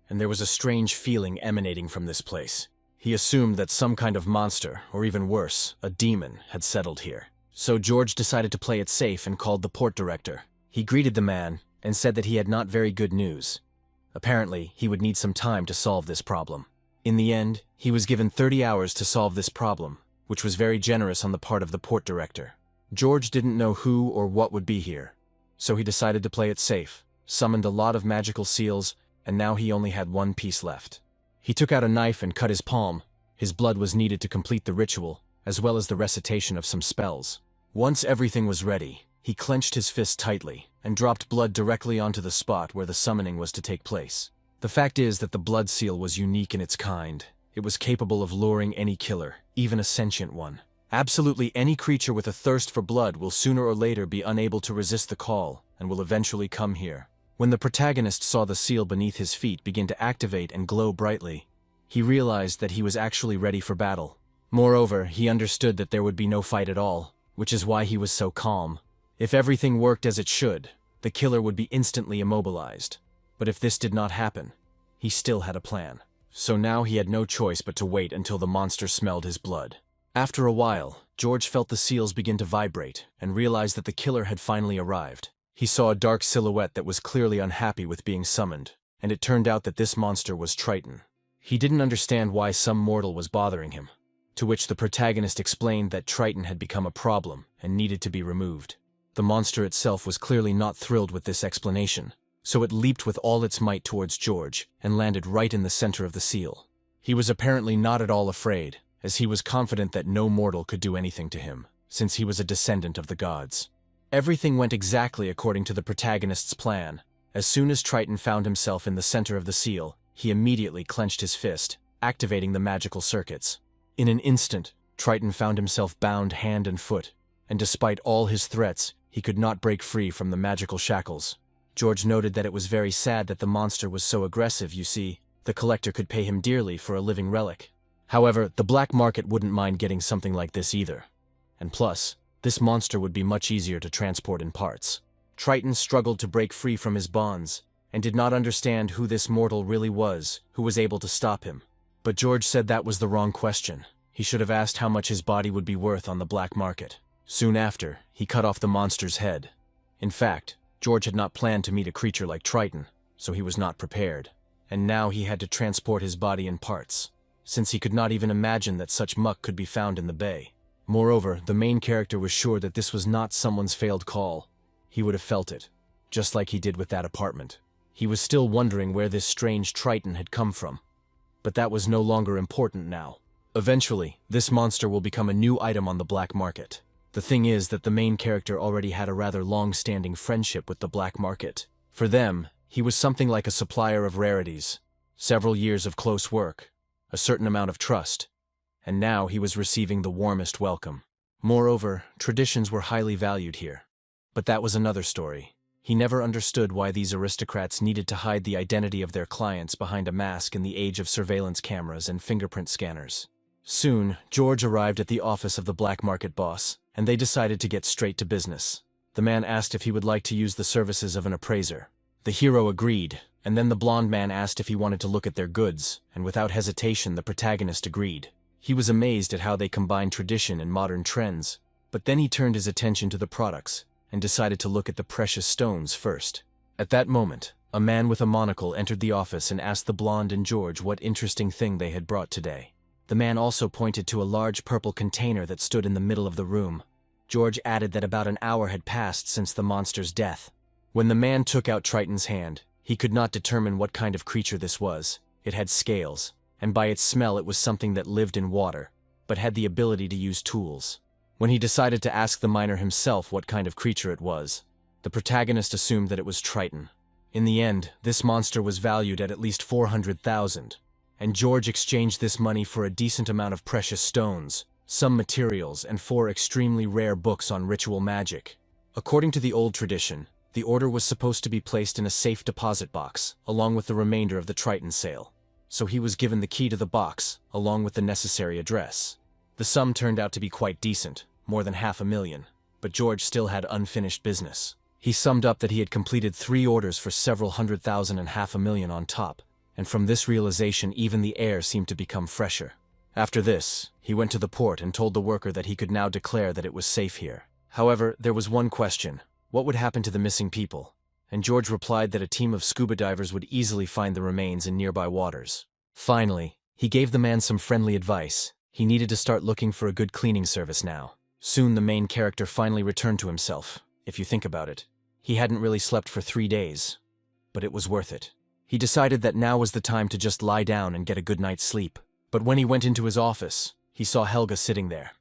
A: and there was a strange feeling emanating from this place. He assumed that some kind of monster, or even worse, a demon, had settled here. So George decided to play it safe and called the port director. He greeted the man and said that he had not very good news. Apparently, he would need some time to solve this problem. In the end, he was given 30 hours to solve this problem, which was very generous on the part of the port director. George didn't know who or what would be here, so he decided to play it safe, summoned a lot of magical seals, and now he only had one piece left. He took out a knife and cut his palm. His blood was needed to complete the ritual, as well as the recitation of some spells. Once everything was ready, he clenched his fist tightly and dropped blood directly onto the spot where the summoning was to take place. The fact is that the blood seal was unique in its kind. It was capable of luring any killer, even a sentient one. Absolutely any creature with a thirst for blood will sooner or later be unable to resist the call and will eventually come here. When the protagonist saw the seal beneath his feet begin to activate and glow brightly, he realized that he was actually ready for battle. Moreover, he understood that there would be no fight at all, which is why he was so calm. If everything worked as it should, the killer would be instantly immobilized. But if this did not happen, he still had a plan. So now he had no choice but to wait until the monster smelled his blood. After a while, George felt the seals begin to vibrate and realized that the killer had finally arrived. He saw a dark silhouette that was clearly unhappy with being summoned, and it turned out that this monster was Triton. He didn't understand why some mortal was bothering him, to which the protagonist explained that Triton had become a problem and needed to be removed. The monster itself was clearly not thrilled with this explanation, so it leaped with all its might towards George and landed right in the center of the seal. He was apparently not at all afraid, as he was confident that no mortal could do anything to him, since he was a descendant of the gods. Everything went exactly according to the protagonist's plan. As soon as Triton found himself in the center of the seal, he immediately clenched his fist, activating the magical circuits. In an instant, Triton found himself bound hand and foot, and despite all his threats, he could not break free from the magical shackles. George noted that it was very sad that the monster was so aggressive. You see, the collector could pay him dearly for a living relic. However, the black market wouldn't mind getting something like this either. And plus, this monster would be much easier to transport in parts. Triton struggled to break free from his bonds, and did not understand who this mortal really was who was able to stop him. But George said that was the wrong question. He should have asked how much his body would be worth on the black market. Soon after, he cut off the monster's head. In fact, George had not planned to meet a creature like Triton, so he was not prepared. And now he had to transport his body in parts, since he could not even imagine that such muck could be found in the bay. Moreover, the main character was sure that this was not someone's failed call. He would have felt it, just like he did with that apartment. He was still wondering where this strange Triton had come from. But that was no longer important now. Eventually, this monster will become a new item on the black market. The thing is that the main character already had a rather long-standing friendship with the black market. For them, he was something like a supplier of rarities, several years of close work, a certain amount of trust, and now he was receiving the warmest welcome. Moreover, traditions were highly valued here. But that was another story. He never understood why these aristocrats needed to hide the identity of their clients behind a mask in the age of surveillance cameras and fingerprint scanners. Soon, George arrived at the office of the black market boss, and they decided to get straight to business. The man asked if he would like to use the services of an appraiser. The hero agreed, And then the blonde man asked if he wanted to look at their goods, and without hesitation the protagonist agreed. He was amazed at how they combined tradition and modern trends, but then he turned his attention to the products and decided to look at the precious stones first. At that moment, a man with a monocle entered the office and asked the blonde and George what interesting thing they had brought today. The man also pointed to a large purple container that stood in the middle of the room. George added that about an hour had passed since the monster's death. When the man took out Triton's hand, he could not determine what kind of creature this was. It had scales, and by its smell it was something that lived in water, but had the ability to use tools. When he decided to ask the miner himself what kind of creature it was, the protagonist assumed that it was Triton. In the end, this monster was valued at least 400,000, and George exchanged this money for a decent amount of precious stones, some materials, and 4 extremely rare books on ritual magic. According to the old tradition, the order was supposed to be placed in a safe deposit box, along with the remainder of the Triton sale. So he was given the key to the box, along with the necessary address. The sum turned out to be quite decent, more than $500,000, but George still had unfinished business. He summed up that he had completed 3 orders for several hundred thousand and $500,000 on top, and from this realization even the air seemed to become fresher. After this, he went to the port and told the worker that he could now declare that it was safe here. However, there was one question: what would happen to the missing people? And George replied that a team of scuba divers would easily find the remains in nearby waters. Finally, he gave the man some friendly advice. He needed to start looking for a good cleaning service now. Soon the main character finally returned to himself. If you think about it, he hadn't really slept for 3 days, but it was worth it. He decided that now was the time to just lie down and get a good night's sleep. But when he went into his office, he saw Helga sitting there,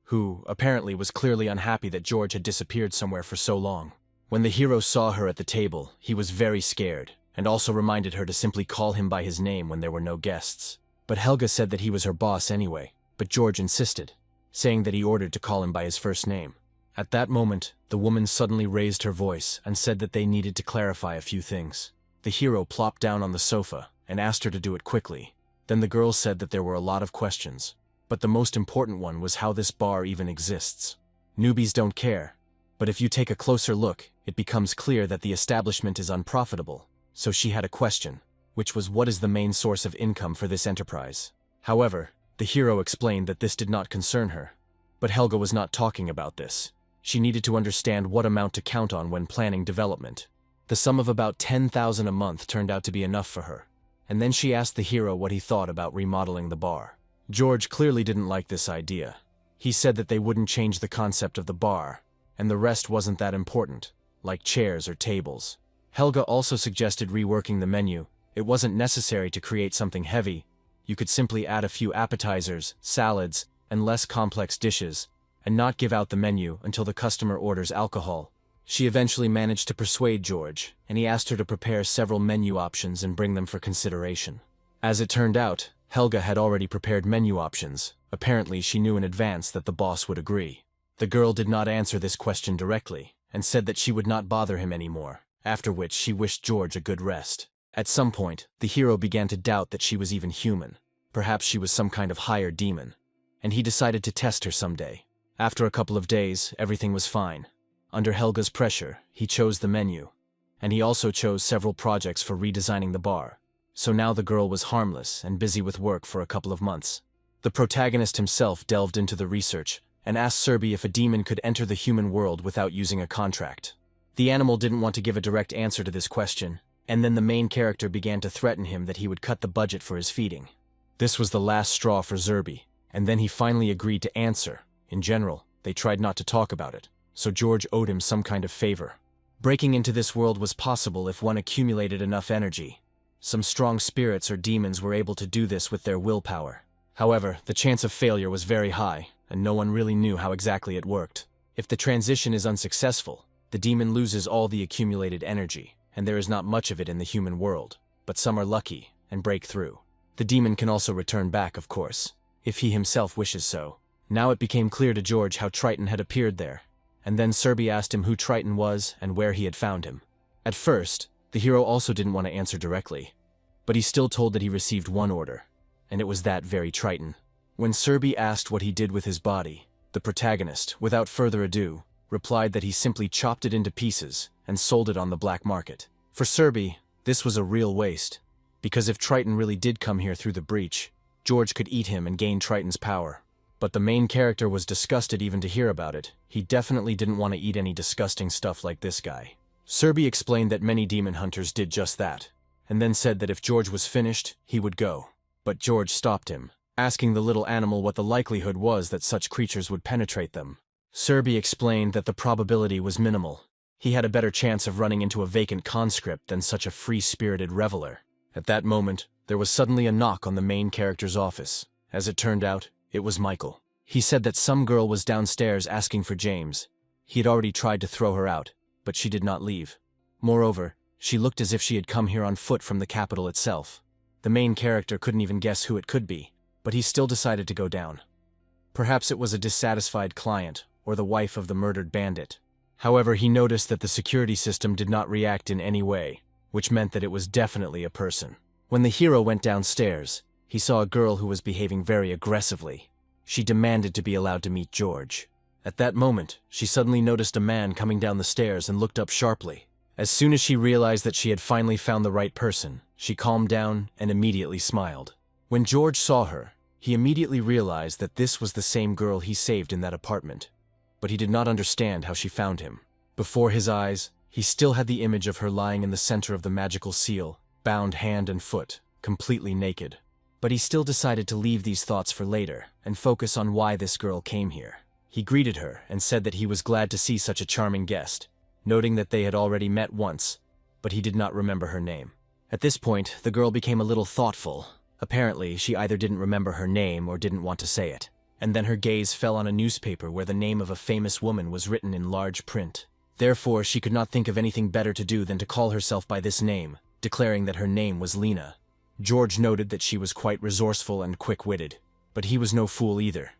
A: who, apparently, was clearly unhappy that George had disappeared somewhere for so long. When the hero saw her at the table, he was very scared, and also reminded her to simply call him by his name when there were no guests. But Helga said that he was her boss anyway, but George insisted, saying that he ordered to call him by his first name. At that moment, the woman suddenly raised her voice and said that they needed to clarify a few things. The hero plopped down on the sofa and asked her to do it quickly. Then the girl said that there were a lot of questions, but the most important one was how this bar even exists. Newbies don't care, but if you take a closer look, it becomes clear that the establishment is unprofitable. So she had a question, which was what is the main source of income for this enterprise? However, the hero explained that this did not concern her. But Helga was not talking about this. She needed to understand what amount to count on when planning development. The sum of about 10,000 a month turned out to be enough for her. And then she asked the hero what he thought about remodeling the bar. George clearly didn't like this idea. He said that they wouldn't change the concept of the bar, and the rest wasn't that important, like chairs or tables. Helga also suggested reworking the menu. It wasn't necessary to create something heavy. You could simply add a few appetizers, salads, and less complex dishes, and not give out the menu until the customer orders alcohol. She eventually managed to persuade George, and he asked her to prepare several menu options and bring them for consideration. As it turned out, Helga had already prepared menu options. Apparently, she knew in advance that the boss would agree. The girl did not answer this question directly, and said that she would not bother him anymore, after which she wished George a good rest. At some point, the hero began to doubt that she was even human. Perhaps she was some kind of higher demon, and he decided to test her someday. After a couple of days, everything was fine. Under Helga's pressure, he chose the menu, and he also chose several projects for redesigning the bar. So now the girl was harmless and busy with work for a couple of months. The protagonist himself delved into the research and asked Serby if a demon could enter the human world without using a contract. The animal didn't want to give a direct answer to this question, and then the main character began to threaten him that he would cut the budget for his feeding. This was the last straw for Serby, and then he finally agreed to answer. In general, they tried not to talk about it, so George owed him some kind of favor. Breaking into this world was possible if one accumulated enough energy. Some strong spirits or demons were able to do this with their willpower. However, the chance of failure was very high, and no one really knew how exactly it worked. If the transition is unsuccessful, the demon loses all the accumulated energy, and there is not much of it in the human world, but some are lucky and break through. The demon can also return back, of course, if he himself wishes so. Now it became clear to George how Triton had appeared there, and then Serby asked him who Triton was and where he had found him. At first, the hero also didn't want to answer directly, but he still told that he received one order, and it was that very Triton. When Serby asked what he did with his body, the protagonist, without further ado, replied that he simply chopped it into pieces and sold it on the black market. For Serby, This was a real waste, because if Triton really did come here through the breach, George could eat him and gain Triton's power. But the main character was disgusted even to hear about it. He definitely didn't want to eat any disgusting stuff like this guy. Serby explained that many demon hunters did just that, and then said that if George was finished, he would go. But George stopped him, asking the little animal what the likelihood was that such creatures would penetrate them. Serby explained that the probability was minimal. He had a better chance of running into a vacant conscript than such a free-spirited reveler. At that moment, there was suddenly a knock on the main character's office. As it turned out, it was Michael. He said that some girl was downstairs asking for James. He had already tried to throw her out, but she did not leave. Moreover, she looked as if she had come here on foot from the capital itself. The main character couldn't even guess who it could be, but he still decided to go down. Perhaps it was a dissatisfied client, or the wife of the murdered bandit. However, he noticed that the security system did not react in any way, which meant that it was definitely a person. When the hero went downstairs, he saw a girl who was behaving very aggressively. She demanded to be allowed to meet George. At that moment, she suddenly noticed a man coming down the stairs and looked up sharply. As soon as she realized that she had finally found the right person, she calmed down and immediately smiled. When George saw her, he immediately realized that this was the same girl he saved in that apartment. But he did not understand how she found him. Before his eyes, he still had the image of her lying in the center of the magical seal, bound hand and foot, completely naked. But he still decided to leave these thoughts for later and focus on why this girl came here. He greeted her and said that he was glad to see such a charming guest, noting that they had already met once, but he did not remember her name. At this point, the girl became a little thoughtful. Apparently, she either didn't remember her name or didn't want to say it. And then her gaze fell on a newspaper where the name of a famous woman was written in large print. Therefore, she could not think of anything better to do than to call herself by this name, declaring that her name was Lena. George noted that she was quite resourceful and quick-witted, but he was no fool either.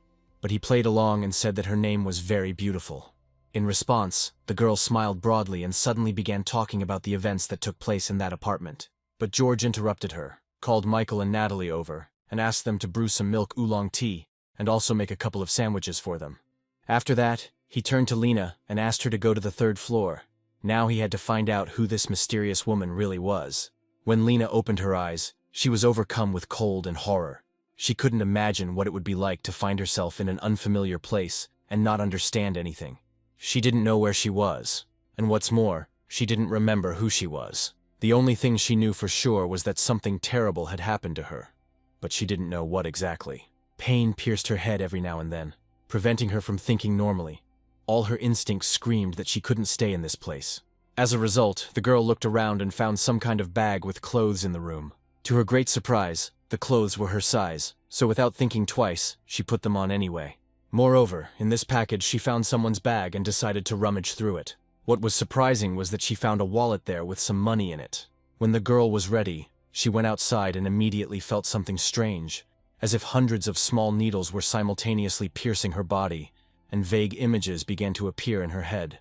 A: But he played along and said that her name was very beautiful. In response, the girl smiled broadly and suddenly began talking about the events that took place in that apartment. But George interrupted her, called Michael and Natalie over, and asked them to brew some milk oolong tea, and also make a couple of sandwiches for them. After that, he turned to Lena and asked her to go to the 3rd floor. Now he had to find out who this mysterious woman really was. When Lena opened her eyes, she was overcome with cold and horror. She couldn't imagine what it would be like to find herself in an unfamiliar place and not understand anything. She didn't know where she was, and what's more, she didn't remember who she was. The only thing she knew for sure was that something terrible had happened to her, but she didn't know what exactly. Pain pierced her head every now and then, preventing her from thinking normally. All her instincts screamed that she couldn't stay in this place. As a result, the girl looked around and found some kind of bag with clothes in the room. To her great surprise, the clothes were her size, so without thinking twice, she put them on anyway. Moreover, in this package she found someone's bag and decided to rummage through it. What was surprising was that she found a wallet there with some money in it. When the girl was ready, she went outside and immediately felt something strange, as if hundreds of small needles were simultaneously piercing her body, and vague images began to appear in her head.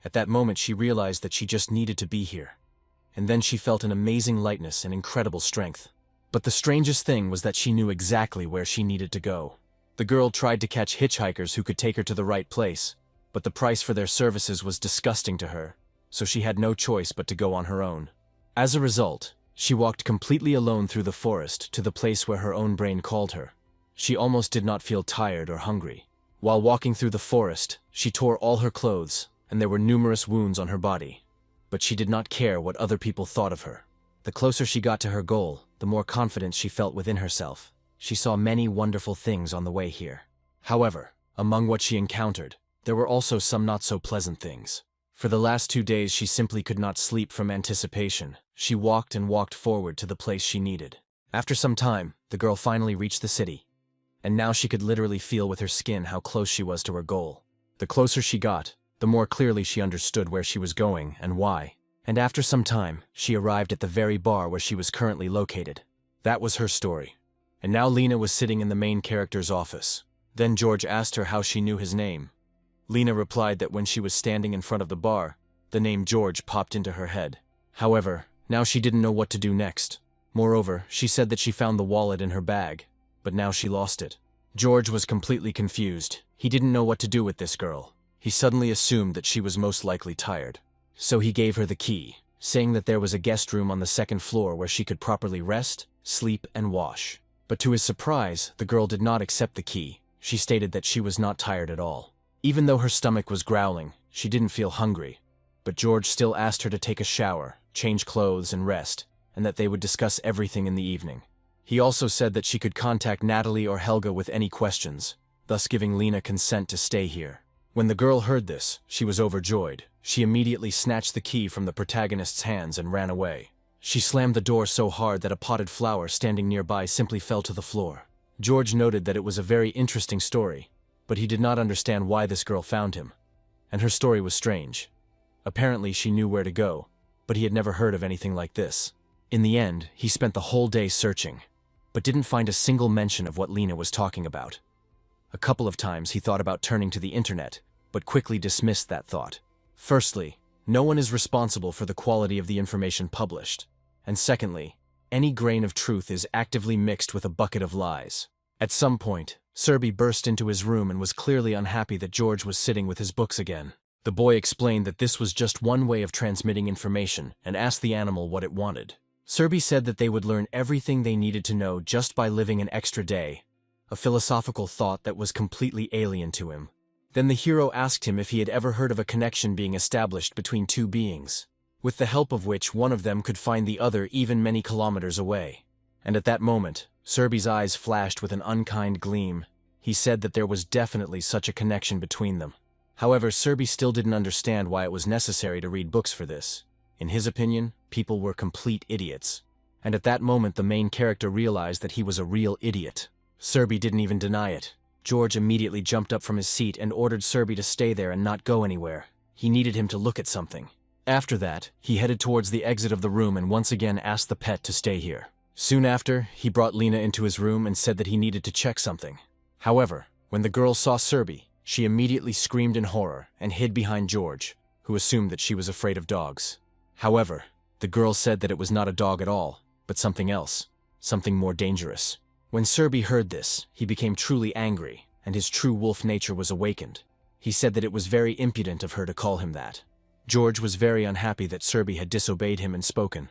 A: At that moment she realized that she just needed to be here. And then she felt an amazing lightness and incredible strength. But the strangest thing was that she knew exactly where she needed to go. The girl tried to catch hitchhikers who could take her to the right place, but the price for their services was disgusting to her, so she had no choice but to go on her own. As a result, she walked completely alone through the forest to the place where her own brain called her. She almost did not feel tired or hungry. While walking through the forest, she tore all her clothes, and there were numerous wounds on her body. But she did not care what other people thought of her. The closer she got to her goal, the more confidence she felt within herself. She saw many wonderful things on the way here. However, among what she encountered, there were also some not-so-pleasant things. For the last 2 days she simply could not sleep from anticipation. She walked and walked forward to the place she needed. After some time, the girl finally reached the city. And now she could literally feel with her skin how close she was to her goal. The closer she got, the more clearly she understood where she was going and why. And after some time, she arrived at the very bar where she was currently located. That was her story. And now Lena was sitting in the main character's office. Then George asked her how she knew his name. Lena replied that when she was standing in front of the bar, the name George popped into her head. However, now she didn't know what to do next. Moreover, she said that she found the wallet in her bag, but now she lost it. George was completely confused. He didn't know what to do with this girl. He suddenly assumed that she was most likely tired. So he gave her the key, saying that there was a guest room on the second floor where she could properly rest, sleep, and wash. But to his surprise, the girl did not accept the key. She stated that she was not tired at all. Even though her stomach was growling, she didn't feel hungry. But George still asked her to take a shower, change clothes, and rest, and that they would discuss everything in the evening. He also said that she could contact Natalie or Helga with any questions, thus giving Lena consent to stay here. When the girl heard this, she was overjoyed. She immediately snatched the key from the protagonist's hands and ran away. She slammed the door so hard that a potted flower standing nearby simply fell to the floor. George noted that it was a very interesting story, but he did not understand why this girl found him. And her story was strange. Apparently she knew where to go, but he had never heard of anything like this. In the end, he spent the whole day searching, but didn't find a single mention of what Lena was talking about. A couple of times he thought about turning to the internet, but quickly dismissed that thought. Firstly, no one is responsible for the quality of the information published. And secondly, any grain of truth is actively mixed with a bucket of lies. At some point, Serby burst into his room and was clearly unhappy that George was sitting with his books again. The boy explained that this was just one way of transmitting information and asked the animal what it wanted. Serby said that they would learn everything they needed to know just by living an extra day, a philosophical thought that was completely alien to him. Then the hero asked him if he had ever heard of a connection being established between two beings, with the help of which one of them could find the other even many kilometers away. And at that moment, Serby's eyes flashed with an unkind gleam. He said that there was definitely such a connection between them. However, Serby still didn't understand why it was necessary to read books for this. In his opinion, people were complete idiots. And at that moment the main character realized that he was a real idiot. Serby didn't even deny it. George immediately jumped up from his seat and ordered Serby to stay there and not go anywhere. He needed him to look at something. After that, he headed towards the exit of the room and once again asked the pet to stay here. Soon after, he brought Lena into his room and said that he needed to check something. However, when the girl saw Serby, she immediately screamed in horror and hid behind George, who assumed that she was afraid of dogs. However, the girl said that it was not a dog at all, but something else, something more dangerous. When Serby heard this, he became truly angry, and his true wolf nature was awakened. He said that it was very impudent of her to call him that. George was very unhappy that Serby had disobeyed him and spoken.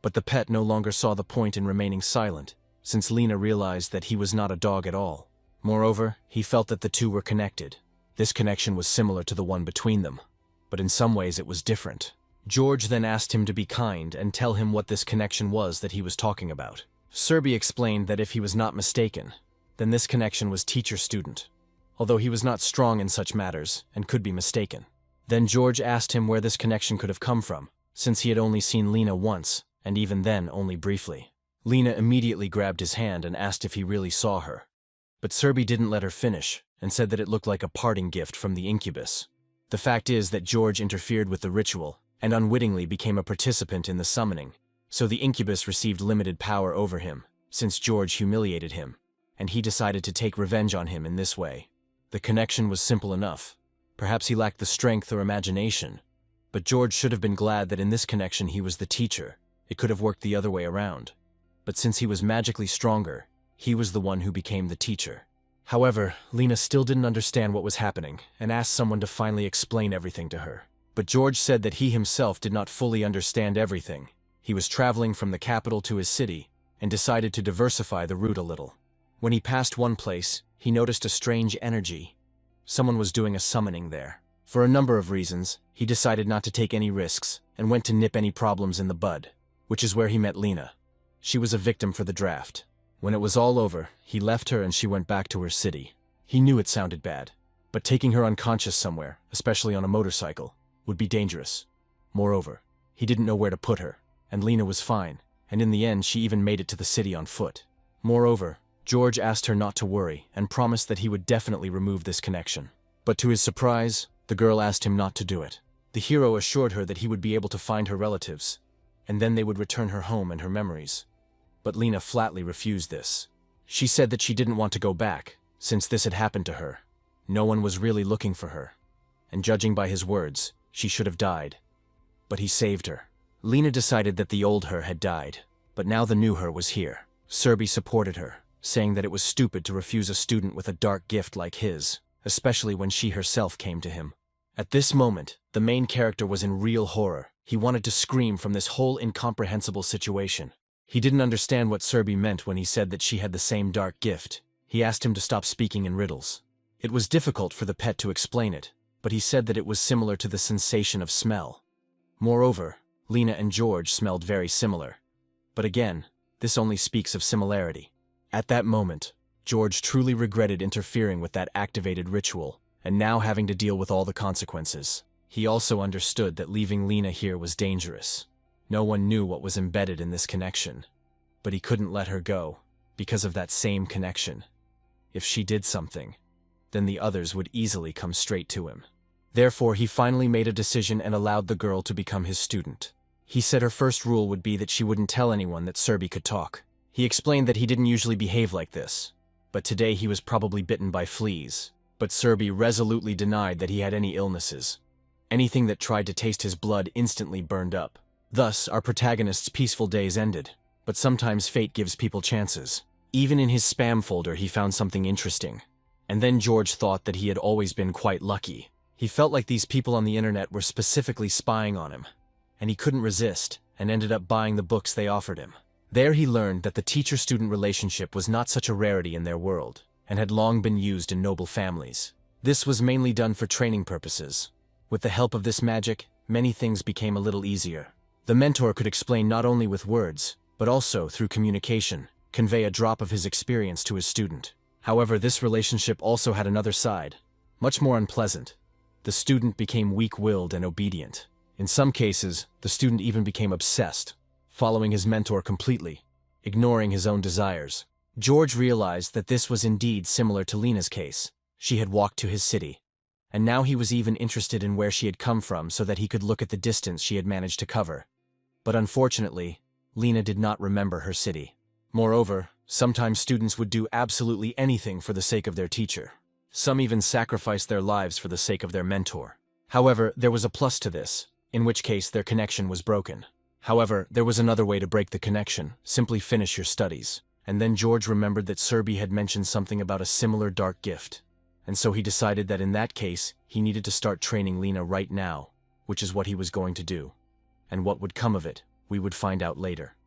A: But the pet no longer saw the point in remaining silent, since Lena realized that he was not a dog at all. Moreover, he felt that the two were connected. This connection was similar to the one between them, but in some ways it was different. George then asked him to be kind and tell him what this connection was that he was talking about. Serby explained that if he was not mistaken, then this connection was teacher-student, although he was not strong in such matters and could be mistaken. Then George asked him where this connection could have come from, since he had only seen Lena once, and even then only briefly. Lena immediately grabbed his hand and asked if he really saw her. But Serby didn't let her finish, and said that it looked like a parting gift from the incubus. The fact is that George interfered with the ritual, and unwittingly became a participant in the summoning, so the incubus received limited power over him, since George humiliated him, and he decided to take revenge on him in this way. The connection was simple enough. Perhaps he lacked the strength or imagination, but George should have been glad that in this connection he was the teacher. It could have worked the other way around. But since he was magically stronger, he was the one who became the teacher. However, Lena still didn't understand what was happening and asked someone to finally explain everything to her. But George said that he himself did not fully understand everything. He was traveling from the capital to his city and decided to diversify the route a little. When he passed one place, he noticed a strange energy. Someone was doing a summoning there. For a number of reasons, he decided not to take any risks and went to nip any problems in the bud, which is where he met Lena. She was a victim for the draft. When it was all over, he left her and she went back to her city. He knew it sounded bad, but taking her unconscious somewhere, especially on a motorcycle, would be dangerous. Moreover, he didn't know where to put her, and Lena was fine, and in the end she even made it to the city on foot. Moreover, George asked her not to worry and promised that he would definitely remove this connection. But to his surprise, the girl asked him not to do it. The hero assured her that he would be able to find her relatives, and then they would return her home and her memories. But Lena flatly refused this. She said that she didn't want to go back, since this had happened to her. No one was really looking for her, and judging by his words, she should have died. But he saved her. Lena decided that the old her had died, but now the new her was here. Serby supported her, saying that it was stupid to refuse a student with a dark gift like his, especially when she herself came to him. At this moment, the main character was in real horror. He wanted to scream from this whole incomprehensible situation. He didn't understand what Serby meant when he said that she had the same dark gift. He asked him to stop speaking in riddles. It was difficult for the pet to explain it, but he said that it was similar to the sensation of smell. Moreover, Lena and George smelled very similar. But again, this only speaks of similarity. At that moment, George truly regretted interfering with that activated ritual, and now having to deal with all the consequences. He also understood that leaving Lena here was dangerous. No one knew what was embedded in this connection. But he couldn't let her go, because of that same connection. If she did something, then the others would easily come straight to him. Therefore, he finally made a decision and allowed the girl to become his student. He said her first rule would be that she wouldn't tell anyone that Serby could talk. He explained that he didn't usually behave like this, but today he was probably bitten by fleas. But Serby resolutely denied that he had any illnesses. Anything that tried to taste his blood instantly burned up. Thus, our protagonist's peaceful days ended. But sometimes fate gives people chances. Even in his spam folder, he found something interesting. And then George thought that he had always been quite lucky. He felt like these people on the internet were specifically spying on him. And he couldn't resist, and ended up buying the books they offered him. There he learned that the teacher-student relationship was not such a rarity in their world, and had long been used in noble families. This was mainly done for training purposes. With the help of this magic, many things became a little easier. The mentor could explain not only with words, but also through communication, convey a drop of his experience to his student. However, this relationship also had another side, much more unpleasant. The student became weak-willed and obedient. In some cases, the student even became obsessed, following his mentor completely, ignoring his own desires. George realized that this was indeed similar to Lena's case. She had walked to his city, and now he was even interested in where she had come from so that he could look at the distance she had managed to cover. But unfortunately, Lena did not remember her city. Moreover, sometimes students would do absolutely anything for the sake of their teacher. Some even sacrificed their lives for the sake of their mentor. However, there was a plus to this, in which case their connection was broken. However, there was another way to break the connection: simply finish your studies. And then George remembered that Serby had mentioned something about a similar dark gift. And so he decided that in that case, he needed to start training Lena right now, which is what he was going to do. And what would come of it, we would find out later.